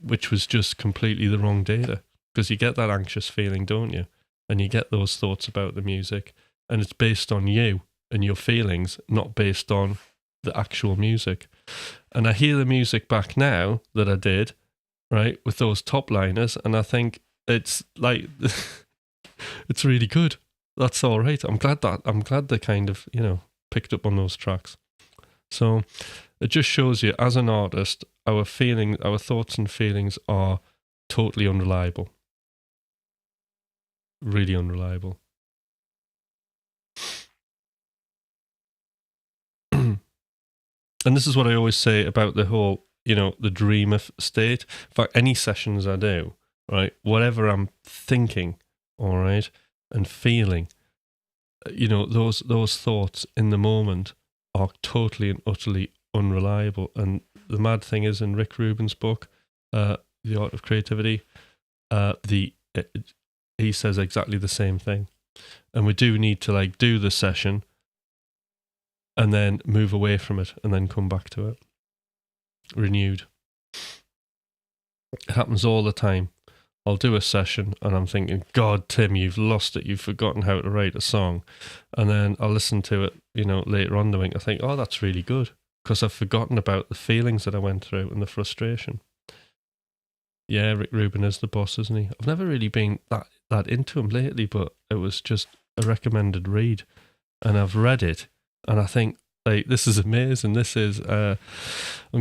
which was just completely the wrong data. Because you get that anxious feeling, don't you? And you get those thoughts about the music. And it's based on you and your feelings, not based on the actual music. And I hear the music back now that I did, right, with those top liners, and I think it's like it's really good. That's all right. I'm glad they kind of, you know, picked up on those tracks. So it just shows you, as an artist, our thoughts and feelings are totally unreliable. Really unreliable. And this is what I always say about the whole, you know, the dreamer state. In fact, any sessions I do, right, whatever I'm thinking, all right, and feeling, you know, those thoughts in the moment are totally and utterly unreliable. And the mad thing is, in Rick Rubin's book, The Art of Creativity, he says exactly the same thing. And we do need to like do the session and then move away from it and then come back to it renewed. It happens all the time. I'll do a session and I'm thinking, God, Tim, you've lost it. You've forgotten how to write a song. And then I'll listen to it, you know, later on the week. I think, oh, that's really good, because I've forgotten about the feelings that I went through and the frustration. Yeah, Rick Rubin is the boss, isn't he? I've never really been that into him lately, but it was just a recommended read. And I've read it and I think, like, this is amazing. This is I'm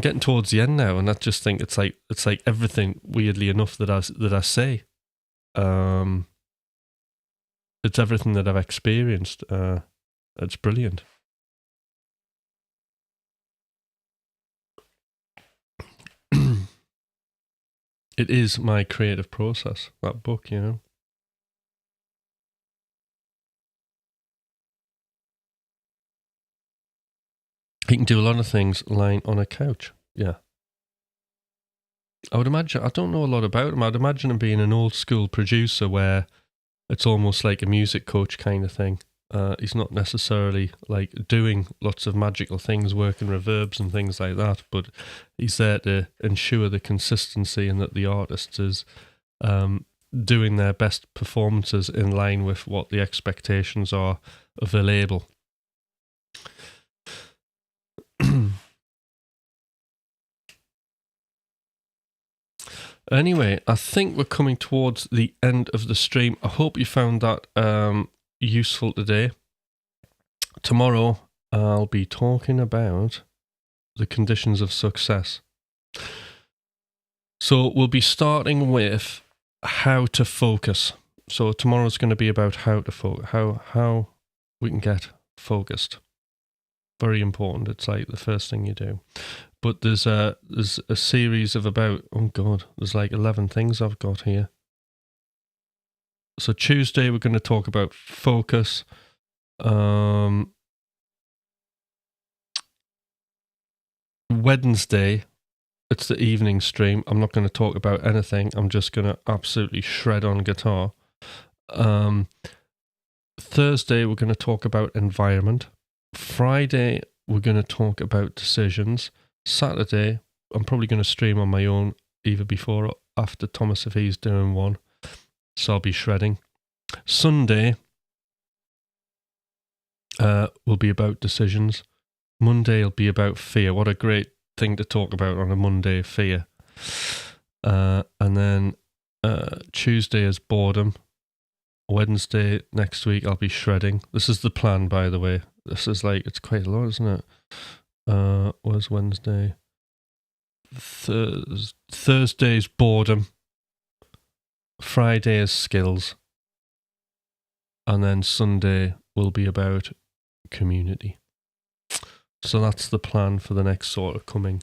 getting towards the end now, and I just think it's like everything, weirdly enough, that I say. It's everything that I've experienced. It's brilliant. It is my creative process, that book, you know. He can do a lot of things lying on a couch. Yeah. I would imagine, I don't know a lot about him. I'd imagine him being an old school producer where it's almost like a music coach kind of thing. He's not necessarily like doing lots of magical things, working reverbs and things like that, but he's there to ensure the consistency and that the artist is doing their best performances in line with what the expectations are of a label. Anyway, I think we're coming towards the end of the stream. I hope you found that useful today. Tomorrow, I'll be talking about the conditions of success. So we'll be starting with how to focus. So tomorrow's going to be about how to focus, how we can get focused. Very important. It's like the first thing you do. But there's a series of about, oh God, there's like 11 things I've got here. So Tuesday we're going to talk about focus. Wednesday, it's the evening stream. I'm not going to talk about anything. I'm just going to absolutely shred on guitar. Thursday we're going to talk about environment. Friday we're going to talk about decisions. Saturday, I'm probably going to stream on my own, either before or after Thomas if he's doing one. So I'll be shredding. Sunday will be about decisions. Monday will be about fear. What a great thing to talk about on a Monday, fear. And then Tuesday is boredom. Wednesday next week I'll be shredding. This is the plan, by the way. This is like, it's quite a lot, isn't it? Where's Wednesday? Thursday's boredom. Friday is skills. And then Sunday will be about community. So that's the plan for the next sort of coming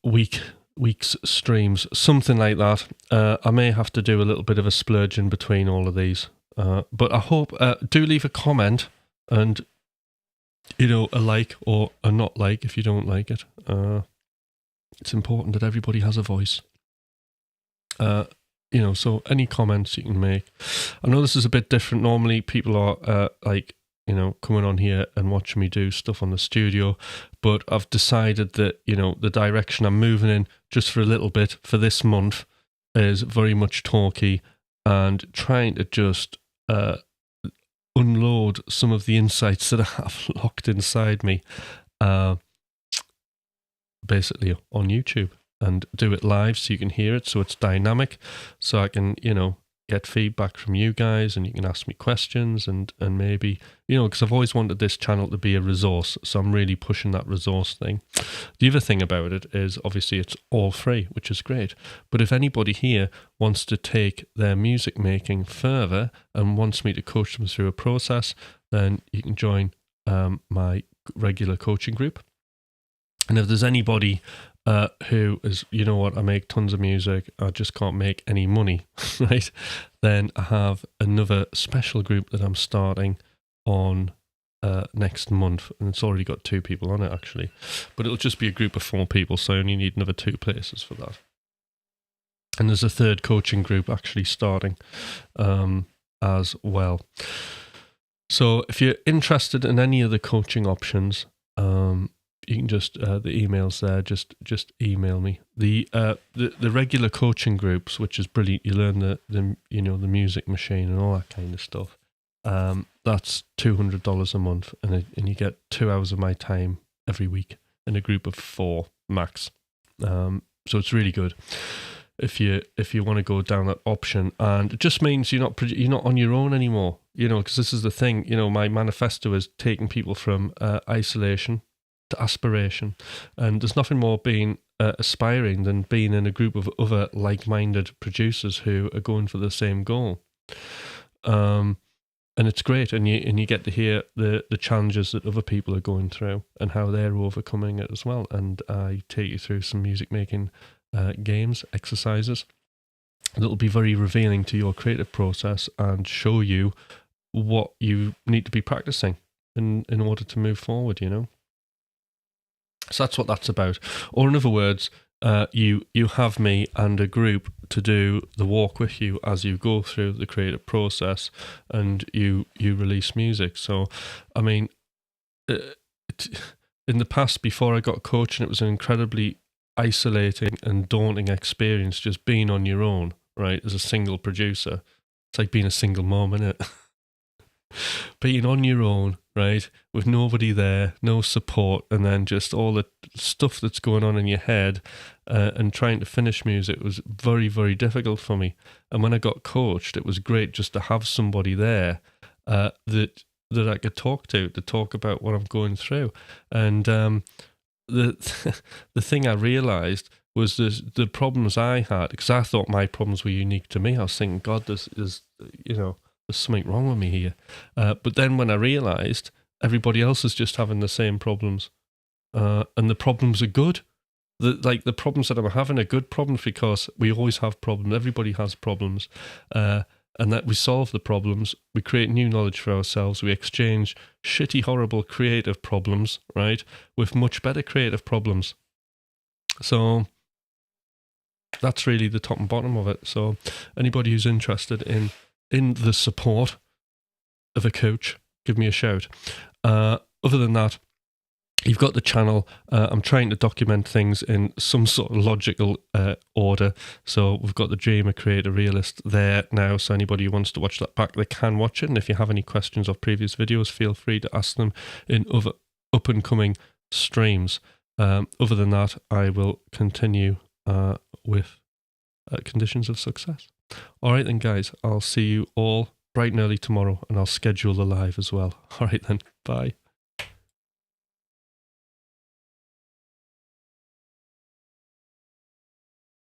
week's streams. Something like that. I may have to do a little bit of a splurge in between all of these. But I hope, do leave a comment and, a like or a not like if you don't like it. It's important that everybody has a voice. So any comments you can make. I know this is a bit different. Normally people are coming on here and watching me do stuff on the studio, but I've decided that, the direction I'm moving in just for a little bit for this month is very much talky and trying to just unload some of the insights that I have locked inside me, basically on YouTube, and do it live so you can hear it, so it's dynamic, so I can, get feedback from you guys and you can ask me questions and maybe, because I've always wanted this channel to be a resource, so I'm really pushing that resource thing. The other thing about it is obviously it's all free, which is great, but if anybody here wants to take their music making further and wants me to coach them through a process, then you can join my regular coaching group. And if there's anybody who is, I make tons of music, I just can't make any money, right? Then I have another special group that I'm starting on next month, and it's already got 2 people on it actually, but it'll just be a group of 4 people, so I only need another 2 places for that. And there's a third coaching group actually starting as well. So if you're interested in any of the coaching options, you can just the email's there. Just email me. The regular coaching groups, which is brilliant. You learn the music machine and all that kind of stuff. That's $200 a month, and you get 2 hours of my time every week in a group of 4 max. So it's really good if you want to go down that option, and it just means you're not on your own anymore. Because this is the thing. My manifesto is taking people from isolation to aspiration, and there's nothing more being aspiring than being in a group of other like-minded producers who are going for the same goal, and it's great, and you get to hear the challenges that other people are going through and how they're overcoming it as well. And I take you through some music making games, exercises that'll be very revealing to your creative process and show you what you need to be practicing in order to move forward. So that's what that's about. Or in other words, you have me and a group to do the walk with you as you go through the creative process, and you release music. So, I mean, in the past, before I got coaching, it was an incredibly isolating and daunting experience just being on your own, right, as a single producer. It's like being a single mom, isn't it? Being on your own, right, with nobody there, no support, and then just all the stuff that's going on in your head, and trying to finish music was very, very difficult for me. And when I got coached, it was great just to have somebody there that I could talk to talk about what I'm going through. And the the thing I realized was the problems I had, because I thought my problems were unique to me. I was thinking, God, this is, there's something wrong with me here. But then when I realized everybody else is just having the same problems, and the problems are good. The problems that I'm having are good problems, because we always have problems. Everybody has problems. And that we solve the problems, we create new knowledge for ourselves, we exchange shitty, horrible, creative problems, right, with much better creative problems. So that's really the top and bottom of it. So anybody who's interested in the support of a coach, give me a shout. Other than that, you've got the channel. I'm trying to document things in some sort of logical order. So we've got the Dreamer Creator Realist there now. So anybody who wants to watch that back, they can watch it. And if you have any questions of previous videos, feel free to ask them in other up and coming streams. Other than that, I will continue with Conditions of Success. All right then, guys. I'll see you all bright and early tomorrow, and I'll schedule the live as well. All right then. Bye.